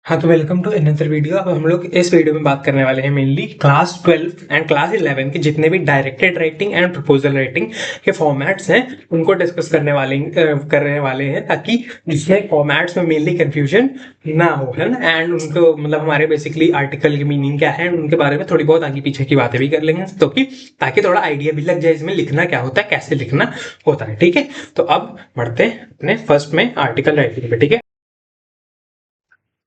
हाँ, तो welcome to another video. अब हम लोग इस वीडियो में बात करने वाले हैं मेनली क्लास 12 एंड क्लास 11 के जितने भी directed writing and proposal writing के फॉर्मेट्स हैं उनको डिस्कस करने वाले हैं, ताकि जिसमें फॉर्मेट्स में मेनली कंफ्यूजन ना हो, है ना। एंड उनको मतलब हमारे बेसिकली आर्टिकल की मीनिंग क्या है उनके बारे में थोड़ी बहुत आगे पीछे की बातें भी कर लेंगे, तो कि ताकि थोड़ा आइडिया भी लग जाए इसमें लिखना क्या होता है, कैसे लिखना होता है। ठीक है, तो अब बढ़ते हैं अपने फर्स्ट में आर्टिकल राइटिंग पे। ठीक है,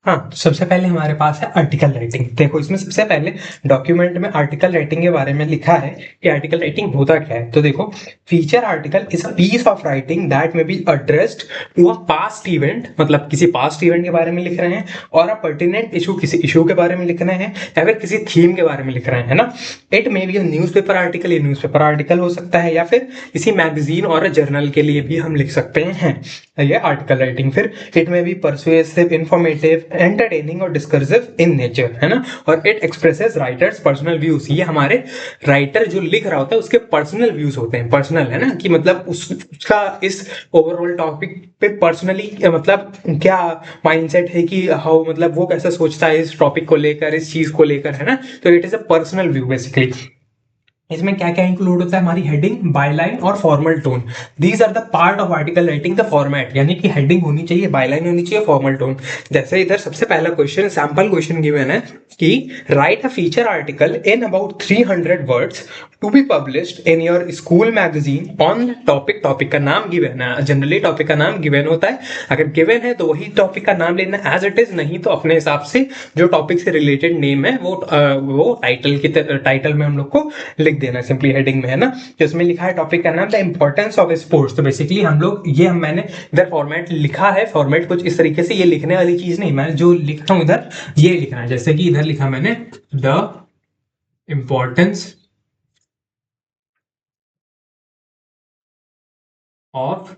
हाँ, तो सबसे पहले हमारे पास है आर्टिकल राइटिंग। देखो, इसमें सबसे पहले डॉक्यूमेंट में आर्टिकल राइटिंग के बारे में लिखा है कि आर्टिकल राइटिंग होता क्या है। तो देखो, feature article is a piece of writing that may be addressed to a past event, मतलब किसी पास्ट इवेंट के बारे में लिख रहे हैं, और अ पर्टिनेंट इशू, किसी इशू के बारे में लिख रहे हैं, या फिर किसी थीम के बारे में लिख रहे हैं, है ना। It may be a newspaper article, ये न्यूज़पेपर आर्टिकल हो सकता है, या फिर किसी मैगजीन और जर्नल के लिए भी हम लिख सकते हैं ये आर्टिकल राइटिंग। फिर it may B persuasive, informative, entertaining और डिस्कर्सिव इन नेचर, है ना। और it expresses writers personal views, ये हमारे राइटर जो लिख रहा होता है उसके पर्सनल व्यूज होते हैं। पर्सनल, है ना, कि मतलब उसका इस ओवरऑल टॉपिक पे पर्सनली मतलब क्या माइंडसेट है, कि हाउ मतलब वो कैसा सोचता है इस टॉपिक को लेकर, इस चीज को लेकर, है ना। तो it is a personal view basically. इसमें क्या क्या इंक्लूड होता है, हमारी हेडिंग, बायलाइन और formal tone. These are the part of article writing. The format यानी कि हेडिंग होनी चाहिए, बायलाइन होनी चाहिए, फॉर्मल टोन। जैसे इधर सबसे पहला क्वेश्चन, सैंपल क्वेश्चन गिवन है कि write a feature article in about 300 words to be published in your school magazine on topic. Topic का नाम गिवन है, जनरली टॉपिक का नाम गिवन होता है। अगर गिवन है तो वही टॉपिक का नाम लेना एज इट इज, नहीं तो अपने हिसाब से जो टॉपिक से रिलेटेड नेम है वो टाइटल में हम लोग को लिख देना, सिंपली हेडिंग में, है ना। जिसमें लिखा है टॉपिक का नाम द इंपॉर्टेंस ऑफ स्पोर्ट्स। तो बेसिकली हम लोग मैंने इधर फॉर्मेट लिखा है, फॉर्मेट कुछ इस तरीके से, ये लिखने वाली चीज नहीं, मैं जो लिख रहा हूं इधर ये लिखना है। जैसे कि इधर लिखा मैंने the importance of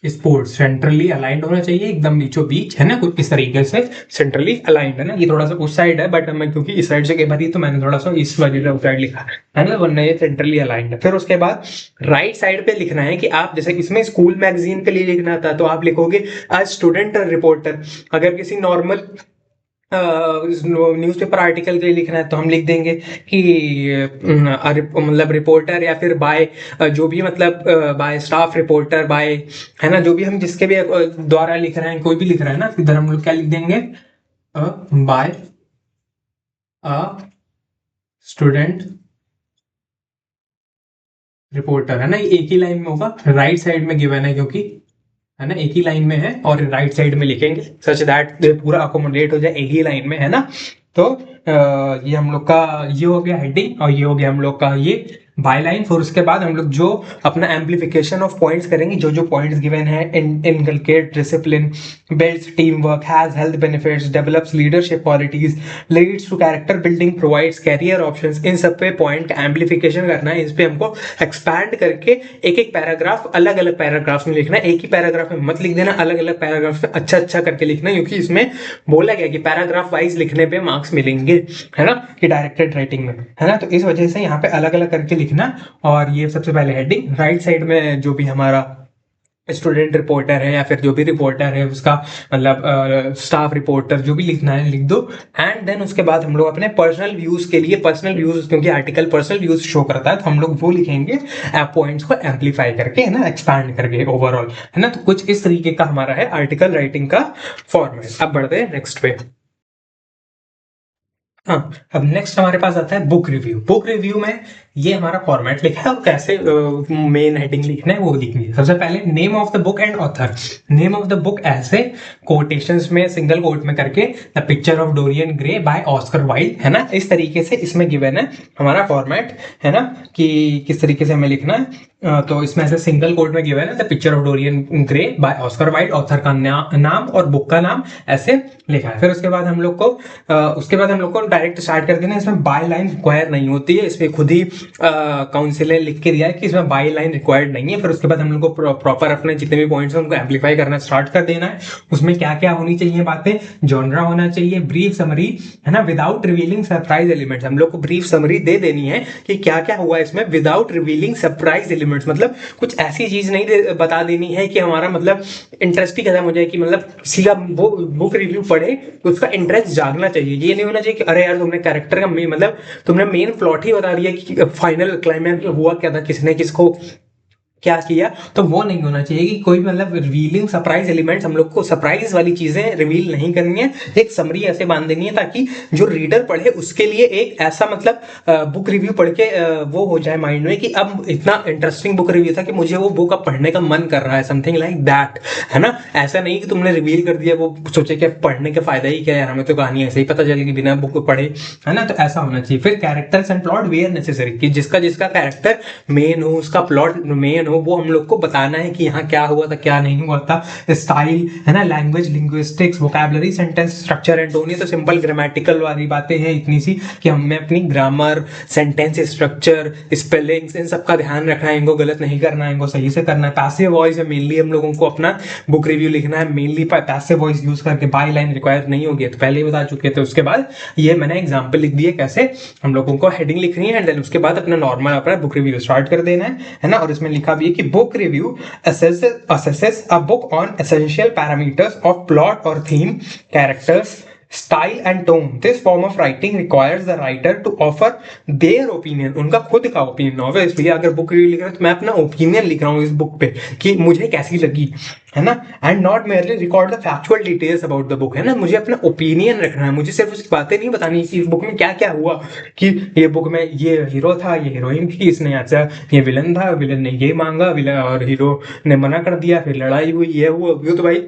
sports, centrally aligned होना चाहिए, एकदम बीचों बीच, है ना, कुछ इस तरीके से सेंट्रली अलाइंड, है ना। ये थोड़ा सा उस साइड है, बट मैं क्योंकि इस साइड से भरी तो मैंने थोड़ा सा इस वजह से उस साइड लिखा है ना, वरना ये सेंट्रली अलाइंड है। फिर उसके बाद राइट साइड पे लिखना है कि आप, जैसे इसमें स्कूल मैगजीन के लिए लिखना था तो आप लिखोगे आज स्टूडेंट रिपोर्टर। अगर किसी नॉर्मल न्यूज़पेपर आर्टिकल के लिए लिखना है तो हम लिख देंगे कि मतलब रिपोर्टर, या फिर बाय जो भी मतलब बाय स्टाफ रिपोर्टर, बाय, है ना, जो भी हम जिसके भी द्वारा लिख रहे हैं, कोई भी लिख रहा है ना, इधर हम लोग क्या लिख देंगे, बाय अ स्टूडेंट रिपोर्टर, है ना। ये एक ही लाइन में होगा, राइट साइड में गिवन है क्योंकि, है ना, एक ही लाइन में है, और राइट साइड में लिखेंगे सच दैट पूरा अकोमोडेट हो जाए एक ही लाइन में, है ना। तो ये हम लोग का ये हो गया हेडिंग, और ये हो गया हम लोग का ये बायलाइन। फिर उसके बाद हम लोग जो अपना एम्पलीफिकेशन ऑफ पॉइंट्स करेंगे, जो जो पॉइंट्स गिवन है, inculcate discipline, builds team work, has health benefits, develops leadership qualities, leads to character building, provides career options, इन सब पे पॉइंट का एम्पलीफिकेशन करना है। इस पे हमको एक्सपैंड करके एक एक पैराग्राफ अलग अलग पैराग्राफ में लिखना है। एक ही पैराग्राफ में मत लिख देना, अलग अलग पैराग्राफ में अच्छा अच्छा करके लिखना, क्योंकि इसमें बोला गया कि पैराग्राफ वाइज लिखने पे मार्क्स मिलेंगे, है ना, कि डायरेक्टेड राइटिंग में, है ना। तो इस वजह से यहाँ पे अलग अलग करके लिखना। और ये सबसे पहले हेडिंग, राइट साइड में जो भी हमारा स्टूडेंट रिपोर्टर है, या फिर जो भी रिपोर्टर है उसका मतलब स्टाफ रिपोर्टर, जो भी लिखना है लिख दो। एंड देन उसके बाद हम लोग अपने पर्सनल व्यूज के लिए, पर्सनल व्यूज क्योंकि आर्टिकल पर्सनल व्यूज शो करता है, तो हम लोग वो लिखेंगे पॉइंट्स को एम्पलीफाई करके, है ना, एक्सपैंड करके ओवरऑल, है ना। तो कुछ इस तरीके का हमारा है आर्टिकल राइटिंग का फॉर्मेट। अब बढ़ते हैं नेक्स्ट पे। हाँ, अब नेक्स्ट हमारे पास आता है बुक रिव्यू। बुक रिव्यू में ये हमारा फॉर्मेट लिखा है, और कैसे मेन हेडिंग लिखना है वो लिखनी है। सबसे पहले name of the book and author. Name of the book ऐसे कोटेशंस में सिंगल कोट में करके, the picture of Dorian Gray by Oscar Wilde, है ना। इस तरीके से इसमें गिवन है हमारा फॉर्मेट, है ना, कि किस तरीके से हमें लिखना है। तो इसमें ऐसे सिंगल कोट में गिवन है the picture of Dorian Gray by Oscar Wilde, author का नाम और बुक का नाम ऐसे लिखा है। फिर उसके बाद हम लोग को डायरेक्ट स्टार्ट कर देना। इसमें बाय लाइन रिक्वायर नहीं होती है, इसमें खुद ही काउंसिल ने लिख के दिया है कि इसमें बाई लाइन रिक्वायर्ड नहीं है। फिर उसके बाद हम लोग को प्रॉपर अपने जितने भी पॉइंट्स हैं उनको एम्पलीफाई करना स्टार्ट कर देना है। उसमें क्या क्या होनी चाहिए बातें, जॉनरा होना चाहिए, ब्रीफ समरी, है ना, विदाउट रिवीलिंग सरप्राइज एलिमेंट्स। हम लोग को ब्रीफ समरी दे देनी है कि क्या क्या हुआ इसमें विदाउट रिवीलिंग सरप्राइज एलिमेंट्स, मतलब कुछ ऐसी चीज नहीं बता देनी है कि हमारा मतलब इंटरेस्ट ही खत्म हो जाए, कि मतलब सीधा वो बुक रिव्यू पढ़े तो उसका इंटरेस्ट जागना चाहिए। ये नहीं होना चाहिए कि अरे यार तुमने कैरेक्टर का मतलब तुमने मेन प्लॉट ही बता दिया कि फाइनल क्लाइमैक्स हुआ क्या था, किसने किसको क्या किया, तो वो नहीं होना चाहिए कि कोई मतलब रिवीलिंग सरप्राइज एलिमेंट्स, हम लोग को सरप्राइज वाली चीजें रिवील नहीं करनी है। एक समरी ऐसे बांध देनी है ताकि जो रीडर पढ़े उसके लिए एक ऐसा मतलब बुक रिव्यू पढ़ के वो हो जाए माइंड में कि अब इतना इंटरेस्टिंग बुक रिव्यू था कि मुझे वो बुक अब पढ़ने का मन कर रहा है, समथिंग लाइक दैट, है ना। ऐसा नहीं कि तुमने रिवील कर दिया वो सोचे कि पढ़ने का फायदा ही क्या है, हमें तो कहानी ऐसे ही पता चलेगी बिना बुक पढ़े, है ना। तो ऐसा होना चाहिए। फिर characters and plot where necessary, कि जिसका जिसका कैरेक्टर मेन हो, उसका प्लॉट मेन हो, वो हम लोग को बताना है कि यहाँ क्या हुआ था क्या नहीं हुआ था। स्टाइल, है ना, language, linguistics, vocabulary, sentence structure and tone. ये तो सिंपल ग्रामेटिकल वाली बातें हैं इतनी सी कि हमें अपनी ग्रामर, सेंटेंस स्ट्रक्चर, स्पेलिंग्स, इन सब का ध्यान रखना है, इनको गलत नहीं करना है, इनको सही से करना है। पैसिव वॉइस है मेनली हम लोगों को अपना बुक रिव्यू लिखना है, मेनली पैसिव वॉइस यूज करके, बाई लाइन रिक्वायर नहीं होगी, तो पहले ही बता चुके थे। उसके बाद ये मैंने एग्जाम्पल लिख दिए कैसे हम लोगों को हेडिंग लिखनी है, एंड देन उसके बाद अपना नॉर्मल अपना बुक रिव्यू स्टार्ट कर देना है ना। और इसमें लिखा भी है कि book review assesses a book on essential parameters of plot or theme, characters, style and tone. This form of writing requires the writer to offer their opinion, उनका खुद का ओपिनियन। ऑब्वियसली अगर बुक रिव्यू लिख रहा हूं तो मैं अपना ओपिनियन लिख रहा हूँ इस बुक पे कि मुझे कैसी लगी, है ना। And not merely record the factual details about the book, है ना। मुझे अपना ओपिनियन रखना है, मुझे सिर्फ उसकी बातें नहीं बतानी कि इस बुक में क्या क्या हुआ, कि ये बुक में ये हीरो था, ये हीरोइन थी, इसने अच्छा ये विलन था, विलन ने ये मांगा, विलन और हीरो ने मना कर दिया, फिर लड़ाई हुई, ये हुआ, वो तो भाई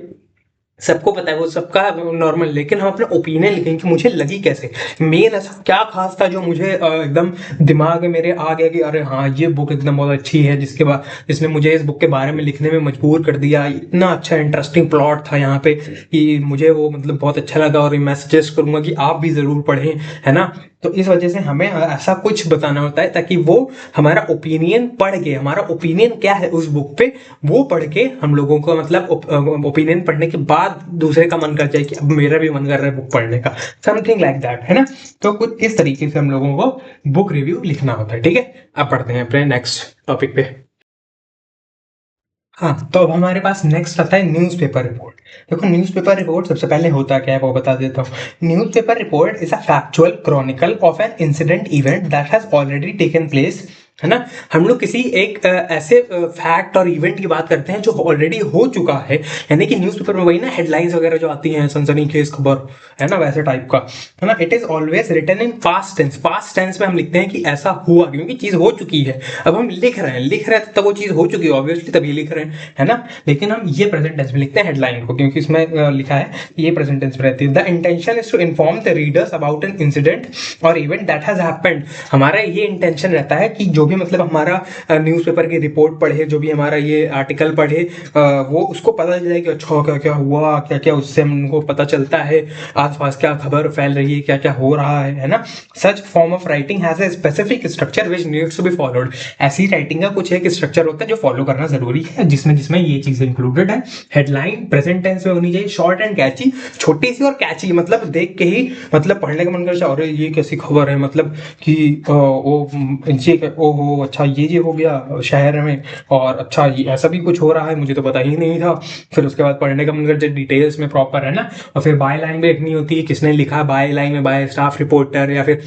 सबको पता है, वो सबका नॉर्मल। लेकिन हम अपना ओपिनियन लिखेंगे कि मुझे लगी कैसे, मेन ऐसा क्या खास था जो मुझे एकदम दिमाग में मेरे आ गया कि अरे हाँ ये बुक एकदम बहुत अच्छी है, जिसके बाद जिसने मुझे इस बुक के बारे में लिखने में मजबूर कर दिया। इतना अच्छा इंटरेस्टिंग प्लॉट था यहाँ पे कि मुझे वो मतलब बहुत अच्छा लगा, और मैं सजेस्ट करूंगा कि आप भी जरूर पढ़ें, है ना। तो इस वजह से हमें ऐसा कुछ बताना होता है ताकि वो हमारा ओपिनियन पढ़ के, हमारा ओपिनियन क्या है उस बुक पे, वो पढ़ के हम लोगों को मतलब ओपिनियन पढ़ने के बाद दूसरे का मन कर जाए कि अब मेरा भी मन कर रहा है बुक पढ़ने का, समथिंग लाइक दैट, है ना। तो कुछ इस तरीके से हम लोगों को बुक रिव्यू लिखना होता है, ठीक है। अब पढ़ते हैं अपने नेक्स्ट टॉपिक पे। हाँ, तो अब हमारे पास नेक्स्ट आता है न्यूज़पेपर रिपोर्ट। देखो न्यूज़पेपर रिपोर्ट सबसे पहले होता क्या है वो बता देता हूँ। Newspaper report is a factual Chronicle of an incident event that has already taken place, है ना। हम लोग किसी एक ऐसे फैक्ट और इवेंट की बात करते हैं जो ऑलरेडी हो चुका है, यानी कि न्यूज़पेपर में वही ना हेडलाइंस वगैरह जो आती हैं, सनसनीखेज खबर, है ना, वैसे टाइप का, है ना। It is always written in past tense. Past tense में हम लिखते हैं कि ऐसा हुआ, क्योंकि चीज हो चुकी है। अब हम लिख रहे हैं तब वो चीज हो चुकी है, ऑब्वियसली तभी लिख रहे हैं, है ना। लेकिन हम ये प्रेजेंट टेंस में लिखते हैं हेडलाइन को, क्योंकि इसमें लिखा है ये प्रेजेंट टेंस में रहती है। The intention is to inform the readers about an incident or event that has happened. हमारा ये इंटेंशन रहता है कि जो भी मतलब हमारा न्यूज़पेपर की रिपोर्ट पढ़े, जो भी हमारा ये आर्टिकल पढ़े, वो उसको पता चल जाए कि अच्छा क्या क्या हुआ, क्या क्या उससे हमको पता चलता है, आसपास क्या खबर फैल रही है, क्या क्या हो रहा है ना। Such form of writing has a specific structure which needs to be followed. ऐसी राइटिंग का कुछ एक स्ट्रक्चर होता है जो फॉलो करना जरूरी है, जिसमें ये चीजें इंक्लूडेड है। हेडलाइन प्रेजेंट टेंस में होनी चाहिए, शॉर्ट एंड कैची, छोटी सी और कैची, मतलब देख के ही मतलब पढ़ने का मन करता है, अरे ये कैसी खबर है, मतलब कि ओ अच्छा ये हो गया शहर में, और अच्छा ये ऐसा भी कुछ हो रहा है, मुझे तो पता ही नहीं था। फिर उसके बाद पढ़ने का मन करता है डिटेल्स में प्रॉपर, है ना। और फिर बाय लाइन भी लिखनी होती है, किसने लिखा बाय लाइन में, बाय स्टाफ रिपोर्टर, या फिर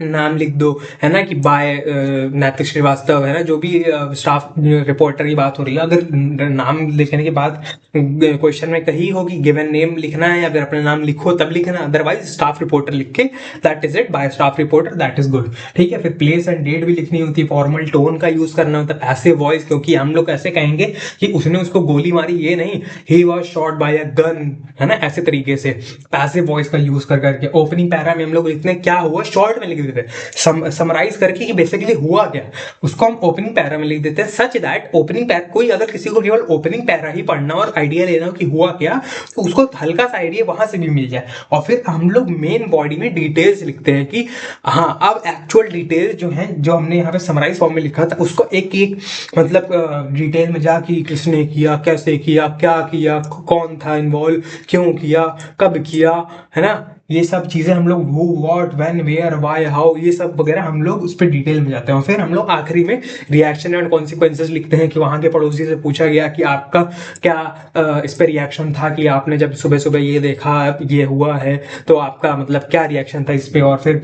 नाम लिख दो, है ना, कि बाय नैतिक श्रीवास्तव, है ना, जो भी स्टाफ रिपोर्टर की बात हो रही है। अगर नाम लिखने के बाद क्वेश्चन में कही होगी गिवन नेम लिखना है, या फिर अपना नाम लिखो तब लिखना, अदरवाइज स्टाफ रिपोर्टर लिख के that is it, bye staff reporter, that is good, ठीक है। फिर प्लेस एंड डेट भी लिखनी होती है, फॉर्मल टोन का यूज करना होता है, पैसिव वॉइस, क्योंकि हम लोग ऐसे कहेंगे कि उसने उसको गोली मारी, ये नहीं he was shot bye a gun, है ना, ऐसे तरीके से पैसिव वॉइस का यूज कर करके। ओपनिंग पैरा में हम लोग लिखते हैं क्या हुआ, शॉर्ट में लिख देते हैं, समराइज करके कि बेसिकली हुआ क्या, उसको हम ओपनिंग पैरा में लिख देते हैं, सच दैट ओपनिंग पैरा, कोई अगर किसी को केवल ओपनिंग पैरा ही पढ़ना और आइडिया लेना हो कि हुआ क्या, तो उसको हल्का सा आइडिया वहां से भी मिल जाए। और फिर हम लोग मेन बॉडी में डिटेल्स लिखते हैं कि हाँ अब एक्चुअल डिटेल्स जो है, जो हमने यहाँ पे समराइज फॉर्म में लिखा था, उसको एक एक मतलब डिटेल में जाके किसने किया, कैसे किया, क्या किया, कौन था इन्वॉल्व, क्यों किया, कब किया, है ना, ये सब चीजें हम लोग who, what, when, where, why, how, ये सब वगैरह हम लोग उस पर डिटेल में जाते हैं। और फिर हम लोग आखिरी में रिएक्शन एंड कॉन्सिक्वेंसेस लिखते हैं कि वहां के पड़ोसी से पूछा गया कि आपका क्या इस पर रिएक्शन था, कि आपने जब सुबह सुबह ये देखा, ये हुआ है, तो आपका मतलब क्या रिएक्शन था इस पे। और फिर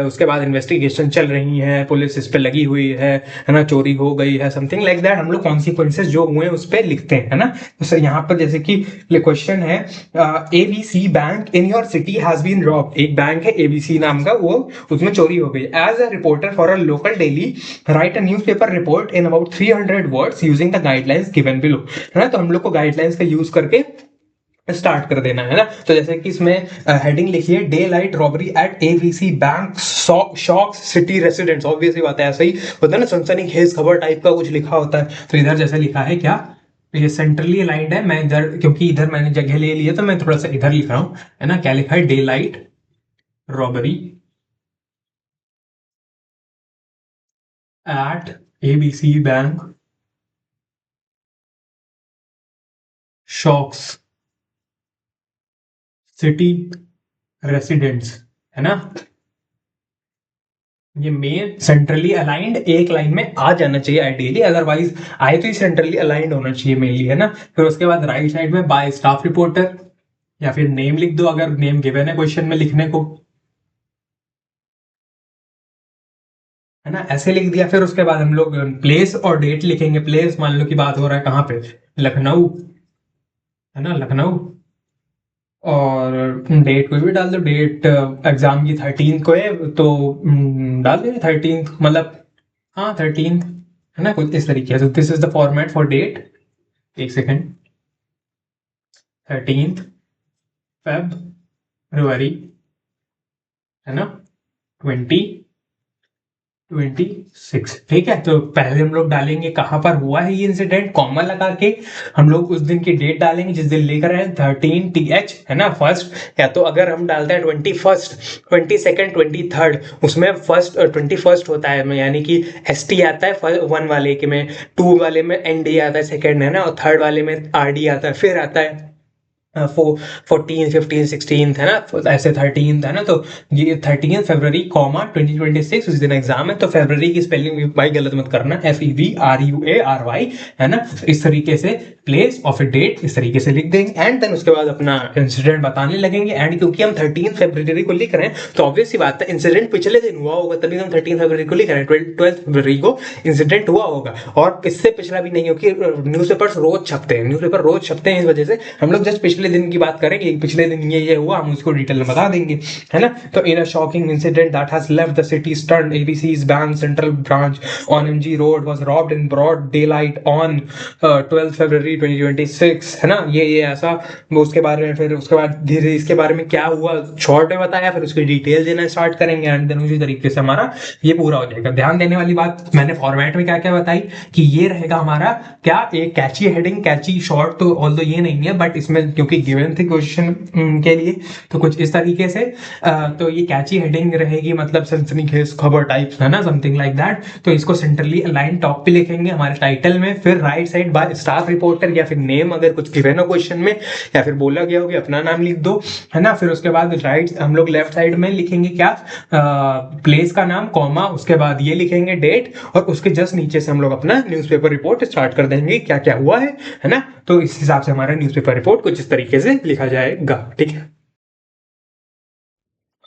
उसके बाद इन्वेस्टिगेशन चल रही है, पुलिस इस पे लगी हुई है ना, चोरी हो गई है, समथिंग लाइक दैट हम लोग कॉन्सिक्वेंसेस जो हुए उस पर लिखते हैं, है ना। तो सर यहाँ पर जैसे कि क्वेश्चन है, ABC bank in your city has been robbed, एक बैंक है एबीसी नाम का, वो उसमें चोरी हो गई। As a reporter for a local daily write a newspaper report in about 300 words using the guidelines given below, है ना। तो हम लोग को गाइडलाइंस का यूज करके स्टार्ट कर देना है ना। तो जैसे कि इसमें हेडिंग लिखी है, daylight robbery at ABC bank shocks city residents. Obviously बात है, ऐसा ही होता है ना, सनसनीखेज खबर टाइप का कुछ लिखा होता है। तो इधर जैसे लिखा है क्या, ये सेंट्रली अलाइंड है, मैं इधर क्योंकि इधर मैंने जगह ले लिया तो मैं थोड़ा सा इधर लिख रहा हूं, है ना। क्या लिखा है, daylight robbery at ABC bank shocks city residents, है ना। ये मेन सेंट्रली अलाइंड एक लाइन में आ जाना चाहिए आइडियली, अदरवाइज आए तो ही सेंट्रली अलाइंड होना चाहिए मेनली, है ना। फिर उसके बाद राइट साइड में बाय स्टाफ रिपोर्टर, या फिर नेम लिख दो अगर नेम गिवन है क्वेश्चन में लिखने को, है ना, ऐसे लिख दिया। फिर उसके बाद हम लोग प्लेस और डेट लिखेंगे। प्लेस मान लो कि बात हो रहा है कहाँ पे, लखनऊ, है ना, लखनऊ। और डेट कोई भी डाल दो, डेट एग्जाम की 13 को है तो डाल दो 13, मतलब हाँ 13, है ना, कुछ इस तरीके से। This is the format for date, एक सेकेंड, 13 फरवरी, है ना, 2026, ठीक है। तो पहले हम लोग डालेंगे कहाँ पर हुआ है ये इंसिडेंट, कॉमा लगा के हम लोग उस दिन की डेट डालेंगे जिस दिन लेकर आए, 13th, है ना, फर्स्ट। या तो अगर हम डालते हैं 21, 22, 23, उसमें फर्स्ट 21 होता है, यानी कि ST आता है 1 वाले के में, 2 वाले में ND आता है सेकेंड, है ना, और 3rd वाले में RD आता है। फिर आता है 14, 15, 16, है ना, ऐसे 13, है ना। तो ये 13 फरवरी, 2026 उस दिन एग्जाम है। तो फरवरी की स्पेलिंग भाई गलत मत करना, FEVRUARY, है ना। इस तरीके से प्लेस और फिर डेट इस तरीके से लिख देंगे, एंड देन उसके बाद अपना इंसिडेंट बताने लगेंगे। एंड क्योंकि हम 13 फरवरी को लिख रहे हैं तो ऑब्वियस सी बात है इंसिडेंट पिछले दिन हुआ होगा, तभी हम 13 फरवरी को लिख रहे हैं। 12 फरवरी को इंसिडेंट हुआ होगा, और इससे पिछला भी नहीं हो कि न्यूज़पेपर्स रोज छपते हैं, न्यूज़पेपर रोज छपते हैं, इस वजह से हम लोग जस्ट पिछले दिन की बात करेंगे, पिछले दिन ये हुआ, हम उसको डिटेल में बता देंगे, है ना। तो in a shocking incident that has left the city stunned, ABC's bank central branch on MG road was robbed in broad daylight on 12 February 2026, है ना। ये ऐसा, उसके बारे में फिर उसके बाद धीरे इसके बारे में क्या हुआ शॉर्ट में बताया, फिर उसकी डिटेल देना स्टार्ट करेंगे, एंड देन उसी तरीके से हमारा ये पूरा हो जाएगा। ध्यान देने वाली बात मैंने फॉर्मेट में क्या क्या बताई कि ये रहेगा हमारा क्या, एक कैची हेडिंग, कैची शॉर्ट तो ऑल्दो ये नहीं है, बट इसमें क्योंकि गिवन थे क्वेश्चन के लिए तो कुछ इस तरीके से। तो ये कैची हेडिंग रहेगी, मतलब सनसनीखेज खबर टाइप, है ना, समथिंग लाइक दैट। तो इसको सेंट्रली अलाइन टॉप पे लिखेंगे हमारे टाइटल में। फिर right side by staff reporter, या फिर नेम अगर कुछ गिवन हो क्वेश्चन में, या फिर बोला गया हो कि अपना नाम लिख दो, है ना। फिर उसके बाद राइट हम लोग लेफ्ट साइड में लिखेंगे क्या, प्लेस का नाम, कॉमा, उसके बाद ये लिखेंगे डेट, और उसके जस्ट नीचे से हम लोग अपना न्यूज़पेपर रिपोर्ट स्टार्ट कर देंगे क्या क्या हुआ है ना। तो इस हिसाब से हमारा न्यूज़पेपर रिपोर्ट कुछ इस तरीके से लिखा जाएगा, ठीक है।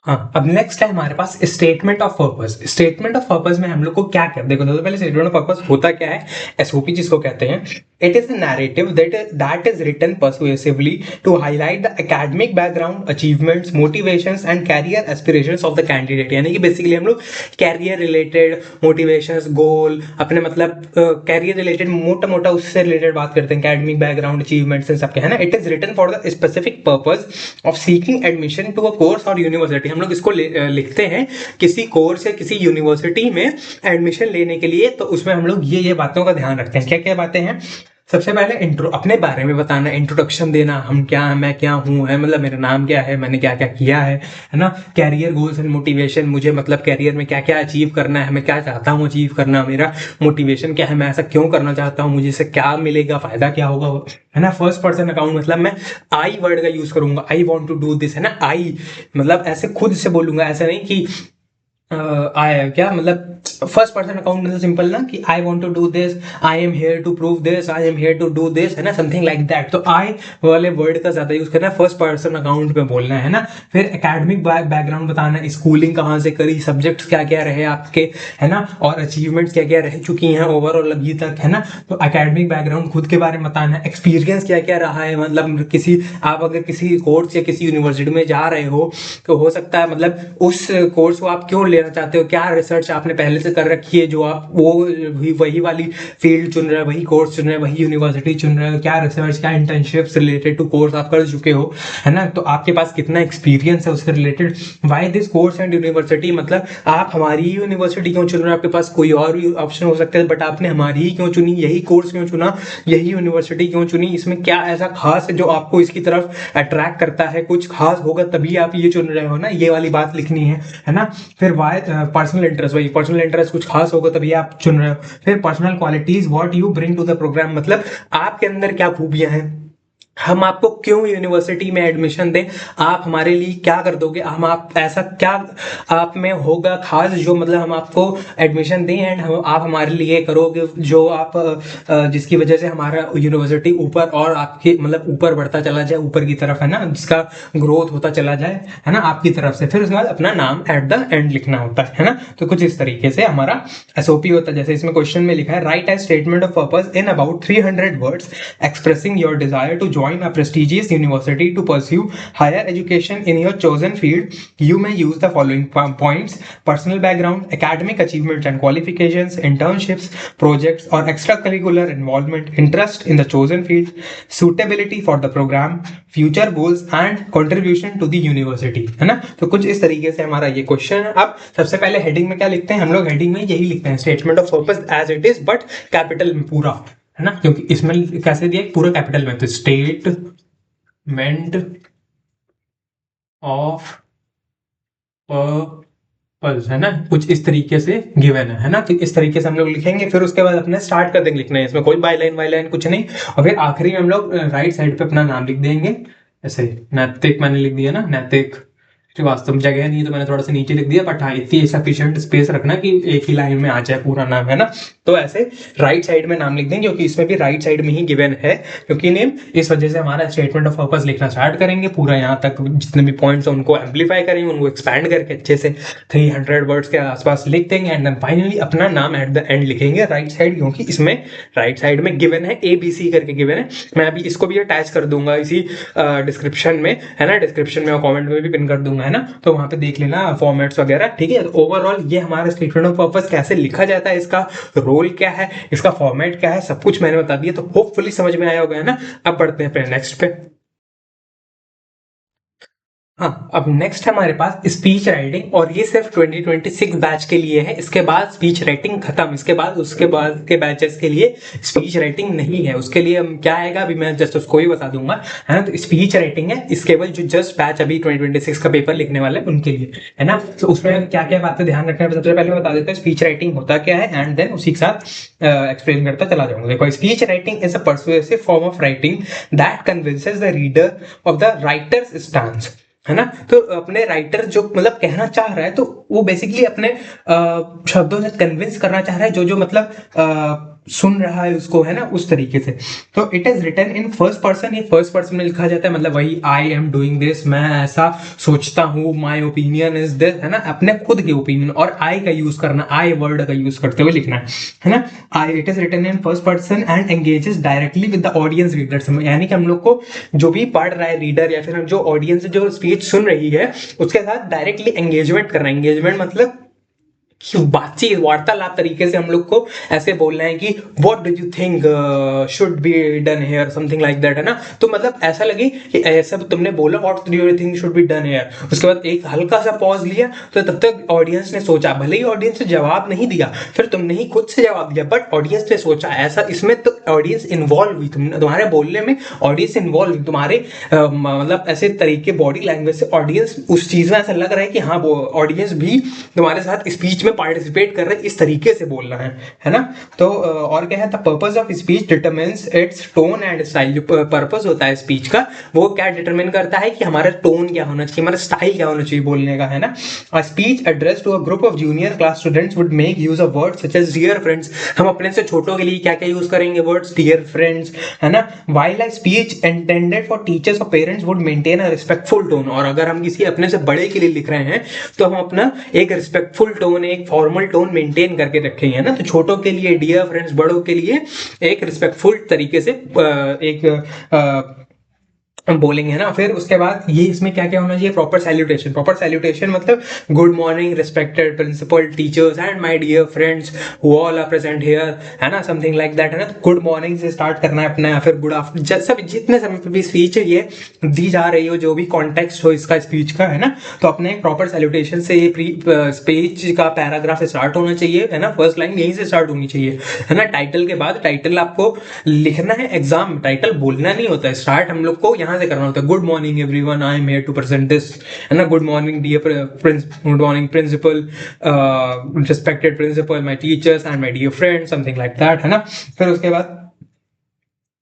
हाँ, अब नेक्स्ट है हमारे पास statement of purpose. Statement of purpose में हम लोग को क्या क्या, देखो सबसे पहले स्टेटमेंट ऑफ पर्पस होता क्या है, SOP जिसको कहते हैं, It is a narrative that is written persuasively to highlight the academic background, achievements, motivations and career aspirations of the candidate. यानी कि बेसिकली हम लोग कैरियर रिलेटेड मोटिवेशंस, गोल, अपने मतलब कैरियर रिलेटेड मोटा मोटा उससे रिलेटेड बात करते हैं, academic background, achievements इन सबके, है ना. It is written for the specific purpose of seeking admission to a course or university. हम लोग इसको लिखते हैं किसी कोर्स या किसी यूनिवर्सिटी में एडमिशन लेने के लिए, तो उसमें हम लोग ये बातों का ध्यान रखते हैं. क्या क्या बातें हैं? सबसे पहले इंट्रो, अपने बारे में बताना, इंट्रोडक्शन देना, हम क्या है, मैं क्या हूँ, है मतलब मेरा नाम क्या है, मैंने क्या क्या किया है ना. कैरियर गोल्स एंड मोटिवेशन, मुझे मतलब कैरियर में क्या क्या अचीव करना है, मैं क्या चाहता हूँ अचीव करना, मेरा मोटिवेशन क्या है, मैं ऐसा क्यों करना चाहता हूँ, मुझे इससे क्या मिलेगा, फायदा क्या होगा, है ना. फर्स्ट पर्सन अकाउंट मतलब मैं आई वर्ड का यूज करूंगा, I want to do this, है ना. आई मतलब ऐसे खुद से बोलूंगा, ऐसा नहीं कि आई क्या मतलब फर्स्ट पर्सन अकाउंट मतलब सिंपल ना कि I want to do this, I am here to prove this, I am here to do this, है ना, समथिंग लाइक दैट. तो आई वाले वर्ड का ज्यादा यूज करना है, फर्स्ट पर्सन अकाउंट में बोलना है ना. फिर एकेडमिक बैकग्राउंड बताना, स्कूलिंग कहाँ से करी, सब्जेक्ट्स क्या क्या रहे आपके, है ना, और अचीवमेंट्स क्या क्या रह चुकी हैं ओवरऑल अभी तक, है ना. तो एकेडमिक बैकग्राउंड खुद के बारे में बताना, एक्सपीरियंस क्या क्या रहा है, मतलब किसी आप अगर किसी कोर्स या किसी यूनिवर्सिटी में जा रहे हो तो हो सकता है मतलब उस कोर्स को आप क्यों लेना चाहते हो, क्या रिसर्च आपने पहले से कर रखी है जो आप वो वही वाली फील्ड चुन रहे हो, वही कोर्स चुन रहे हो, वही यूनिवर्सिटी चुन रहे हो, क्या रिसर्च, क्या इंटर्नशिप्स रिलेटेड टू कोर्स आप कर चुके हो, है ना. तो आपके पास कितना एक्सपीरियंस है उससे related. Why this course and university, मतलब आप हमारी यूनिवर्सिटी क्यों चुन रहे हो, आपके पास कोई और भी ऑप्शन हो सकता है बट आपने हमारी ही क्यों चुनी, यही कोर्स क्यों चुना, यही यूनिवर्सिटी क्यों चुनी, इसमें क्या ऐसा खास है जो आपको इसकी तरफ अट्रैक्ट करता है, कुछ खास होगा तभी आप ये चुन रहे हो ना, ये वाली बात लिखनी है ना. फिर वाई पर्सनल इंटरेस्ट, वही पर्सनल इंटरेस्ट कुछ खास होगा तभी आप चुन रहे हो. फिर personal qualities, what you bring to the programme, मतलब आपके अंदर क्या खूबियां हैं, हम आपको क्यों यूनिवर्सिटी में एडमिशन दें, आप हमारे लिए क्या कर दोगे, हम आप ऐसा क्या आप में होगा खास जो मतलब हम आपको एडमिशन दें एंड आप हमारे लिए करोगे जो आप जिसकी वजह से हमारा यूनिवर्सिटी ऊपर और आपके मतलब ऊपर बढ़ता चला जाए, ऊपर की तरफ, है ना, जिसका ग्रोथ होता चला जाए, है ना, आपकी तरफ से. फिर उसके बाद अपना नाम एट द एंड लिखना होता है ना. तो कुछ इस तरीके से हमारा एसओपी होता है. जैसे इसमें क्वेश्चन में लिखा है, write as statement of purpose in about 300 words expressing your desire to join a prestigious university to pursue higher education in your chosen field. You may use the following points: personal background, academic achievements and qualifications, internships, projects or extracurricular involvement, interest in the chosen field, suitability for the program, future goals and contribution to the university, है ना. तो कुछ इस तरीके से हमारा ये question है. अब सबसे पहले हेडिंग में क्या लिखते हैं हम लोग, हेडिंग में यही लिखते हैं statement of purpose as it is but capital में पूरा, है ना, क्योंकि इसमें कैसे दिया पूरा कैपिटल में, तो स्टेटमेंट ऑफ पर्पस, है ना, कुछ इस तरीके से गिवन है ना. तो इस तरीके से हम लोग लिखेंगे. फिर उसके बाद अपने स्टार्ट कर देंगे लिखना है, इसमें कोई बाई लाइन कुछ नहीं. और फिर आखिरी में हम लोग राइट साइड पे अपना नाम लिख देंगे. ऐसे नैतिक मैंने लिख दिया ना, नैतिक श्रीवास्तव, जगह नहीं तो मैंने थोड़ा सा नीचे लिख दिया, बट हाँ इतनी सफिशिएंट स्पेस रखना कि एक ही लाइन में आ जाए पूरा नाम, है ना. तो ऐसे राइट साइड में नाम लिख देंगे क्योंकि इसमें भी राइट साइड में ही गिवन है क्योंकि नेम, इस वजह से हमारा स्टेटमेंट ऑफ पर्पस लिखना स्टार्ट करेंगे. पूरा यहाँ तक जितने भी पॉइंट्स हैं उनको एम्पलीफाई करेंगे, उनको एक्सपैंड करके अच्छे से 300 वर्ड्स के आसपास लिख देंगे एंड देन फाइनली अपना नाम एट द एंड लिखेंगे राइट साइड, क्योंकि इसमें राइट साइड में गिवन है ABC करके गिवन है. मैं अभी इसको भी अटैच कर दूंगा इसी डिस्क्रिप्शन में, है ना, डिस्क्रिप्शन में और कॉमेंट में भी पिन कर दूंगा, है ना. तो वहां पे देख लेना फॉर्मेट्स वगैरह, ठीक है. ओवरऑल ये हमारा स्टेटमेंट ऑफ पर्पस कैसे लिखा जाता है, इसका रोल क्या है, इसका फॉर्मेट क्या है, सब कुछ मैंने बता दिया. तो होपफुली समझ में आया होगा, है ना. अब बढ़ते हैं फिर नेक्स्ट पे. हाँ, अब नेक्स्ट हमारे पास स्पीच राइटिंग और ये सिर्फ 2026 बैच के लिए है. इसके बाद स्पीच राइटिंग खत्म. इसके बाद के बैचेस के लिए स्पीच राइटिंग नहीं है. उसके लिए क्या आएगा अभी मैं जस्ट उसको ही बता दूंगा, है ना. तो स्पीच राइटिंग है इस केवल जो जस्ट बैच अभी 2026 का पेपर लिखने वाले हैं उनके लिए, है ना. तो उसमें क्या क्या बातें ध्यान रखना है सबसे पहले मैं बता देता हूँ स्पीच राइटिंग होता क्या है एंड देन उसी के साथ एक्सप्लेन करता चला जाऊंगा. देखो, speech writing is a persuasive form of writing that convinces the reader of the writers stance, है ना. तो अपने राइटर जो मतलब कहना चाह रहा है तो वो बेसिकली अपने शब्दों से कन्विंस करना चाह रहा है जो मतलब सुन रहा है उसको, है ना, उस तरीके से। तो it is written in first person, ये फर्स्ट पर्सन में लिखा जाता है, मतलब वही आई एम डूइंग दिस, मैं ऐसा सोचता हूँ, माई ओपिनियन इज दिस, है ना, अपने खुद के ओपिनियन, और आई का यूज करना, आई वर्ड का यूज करते हुए लिखना है ना। I, it is written in first person and engages directly with the audience readers, यानी कि हम लोग को जो भी पढ़ रहा है रीडर या फिर जो ऑडियंस जो स्पीच सुन रही है उसके साथ डायरेक्टली एंगेजमेंट करना है। एंगेजमेंट मतलब बातचीत, वार्तालाप तरीके से हम लोग को ऐसे बोलना है कि what do you think should be done here, something like that, है ना। तो मतलब ऐसा लगे कि ऐसा तुमने बोला what do you think should be done here, उसके बाद एक हल्का सा पॉज लिया, तो तब तक ऑडियंस ने सोचा, भले ही ऑडियंस ने जवाब नहीं दिया, फिर तुमने ही खुद से जवाब दिया, बट ऑडियंस ने सोचा ऐसा, इसमें तो ऑडियंस इन्वॉल्व हुई, तुमने, तुम्हारे बोलने में ऑडियंस इन्वॉल्व हुई, तुम्हारे मतलब ऐसे तरीके बॉडी लैंग्वेज से ऑडियंस उस चीज में ऐसा लग रहा है कि हाँ वो ऑडियंस भी तुम्हारे साथ स्पीच में पार्टिसिपेट कर रहे, इस तरीके से बोलना है ना। तो और क्या है, the purpose of speech determines it's tone and style. जो पर्पस होता है स्पीच का वो क्या डिटरमिन करता है कि हमारा टोन क्या होना चाहिए, हमारा स्टाइल क्या होना चाहिए बोलने का, है ना। A speech address to a group of junior class students would make use of words such as dear friends. हम अपने से छोटों के लिए क्या क्या यूज करेंगे, वर्ड्स डियर फ्रेंड्स, है ना। While a speech intended for teachers और parents would maintain a respectful tone. और अगर हम किसी अपने से बड़े के लिए लिख रहे हैं तो हम अपना एक रिस्पेक्टफुल टोन, एक फॉर्मल टोन मेंटेन करके रखेंगे, ना। तो छोटों के लिए डियर फ्रेंड्स, बड़ों के लिए एक रिस्पेक्टफुल तरीके से एक बोलेंगे, है ना। फिर उसके बाद ये इसमें क्या क्या होना चाहिए, प्रॉपर सैल्यूटेशन। प्रॉपर सैल्यूटेशन मतलब good morning respected principal, teachers and my dear friends who all are present here, है ना, समथिंग लाइक दैट, है ना। गुड मॉर्निंग से स्टार्ट करना है अपना, या फिर गुड आफ्टर, सब जितने समय पे भी स्पीच है ये दी जा रही हो, जो भी कॉन्टेक्स्ट हो इसका स्पीच का, है ना, तो अपने एक प्रॉपर सैल्यूटेशन से ये स्पीच का पैराग्राफ स्टार्ट होना चाहिए, है ना। फर्स्ट लाइन यहीं से स्टार्ट होनी चाहिए, है ना। टाइटल के बाद, टाइटल आपको लिखना है, एग्जाम टाइटल बोलना नहीं होता है, स्टार्ट हम लोग को यहाँ से करना होता है। Good morning everyone, I am here to present this, है ना। Good morning dear good morning principal, respected principal, my teachers and my dear friends, something like that, है ना। फिर उसके बाद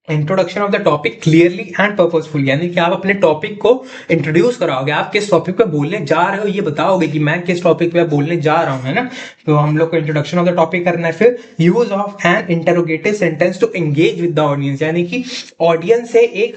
introduction of the topic clearly and purposeful, यानी कि आप अपने टॉपिक को इंट्रोड्यूस कराओगे, आप किस टॉपिक पे बोलने जा रहे हो ये बताओगे कि मैं किस टॉपिक पे बोलने जा रहा हूं, है ना। तो हम लोग को इंट्रोडक्शन ऑफ द टॉपिक करना है। फिर use of an interrogative sentence to engage with the audience, यानी कि ऑडियंस से एक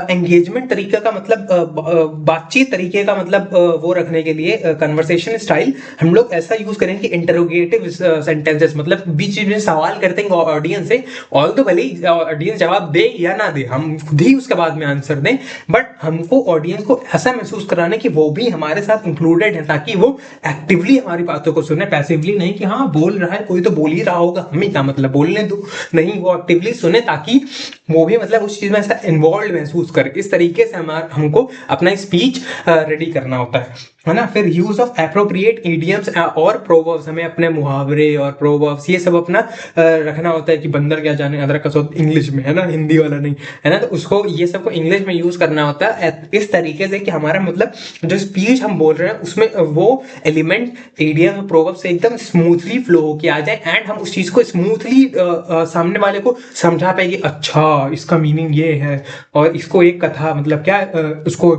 एंगेजमेंट तरीके का मतलब बातचीत तरीके का मतलब वो रखने के लिए कन्वर्सेशन स्टाइल हम लोग ऐसा यूज करें कि इंटरोगेटिव सेंटेंसेस, मतलब बीच बीच में सवाल करते हैं ऑडियंस से, ऑल तो भले ही ऑडियंस जवाब दे या ना दे, हम खुद ही उसके बाद में आंसर दें, बट हमको ऑडियंस को ऐसा महसूस कराना कि वो भी हमारे साथ इंक्लूडेड है, ताकि वो एक्टिवली हमारी बातों को सुने, पैसिवली नहीं कि हाँ बोल रहा है कोई तो बोल ही रहा होगा, हमें क्या मतलब बोलने दो, नहीं, वो एक्टिवली सुने ताकि वो भी मतलब उस चीज में ऐसा इन्वॉल्व महसूस करे। इस तरीके से हमको अपना स्पीच रेडी करना होता है ना। फिर यूज ऑफ एप्रोप्रिएट इडियम्स और प्रोवर्ब्स, हमें अपने मुहावरे और प्रोवर्ब्स ये सब अपना रखना होता है कि बंदर क्या जाने अदरक का स्वाद, इंग्लिश में, है ना, हिंदी वाला नहीं, है ना। तो उसको ये सबको इंग्लिश में यूज करना होता है इस तरीके से कि हमारा मतलब जो स्पीच हम बोल रहे हैं उसमें वो एलिमेंट इडियम प्रोवर्ब से एकदम स्मूथली फ्लो होके आ जाए, एंड हम उस चीज को स्मूथली सामने वाले को समझा पाए कि अच्छा इसका मीनिंग ये है, और इसको एक कथा मतलब क्या उसको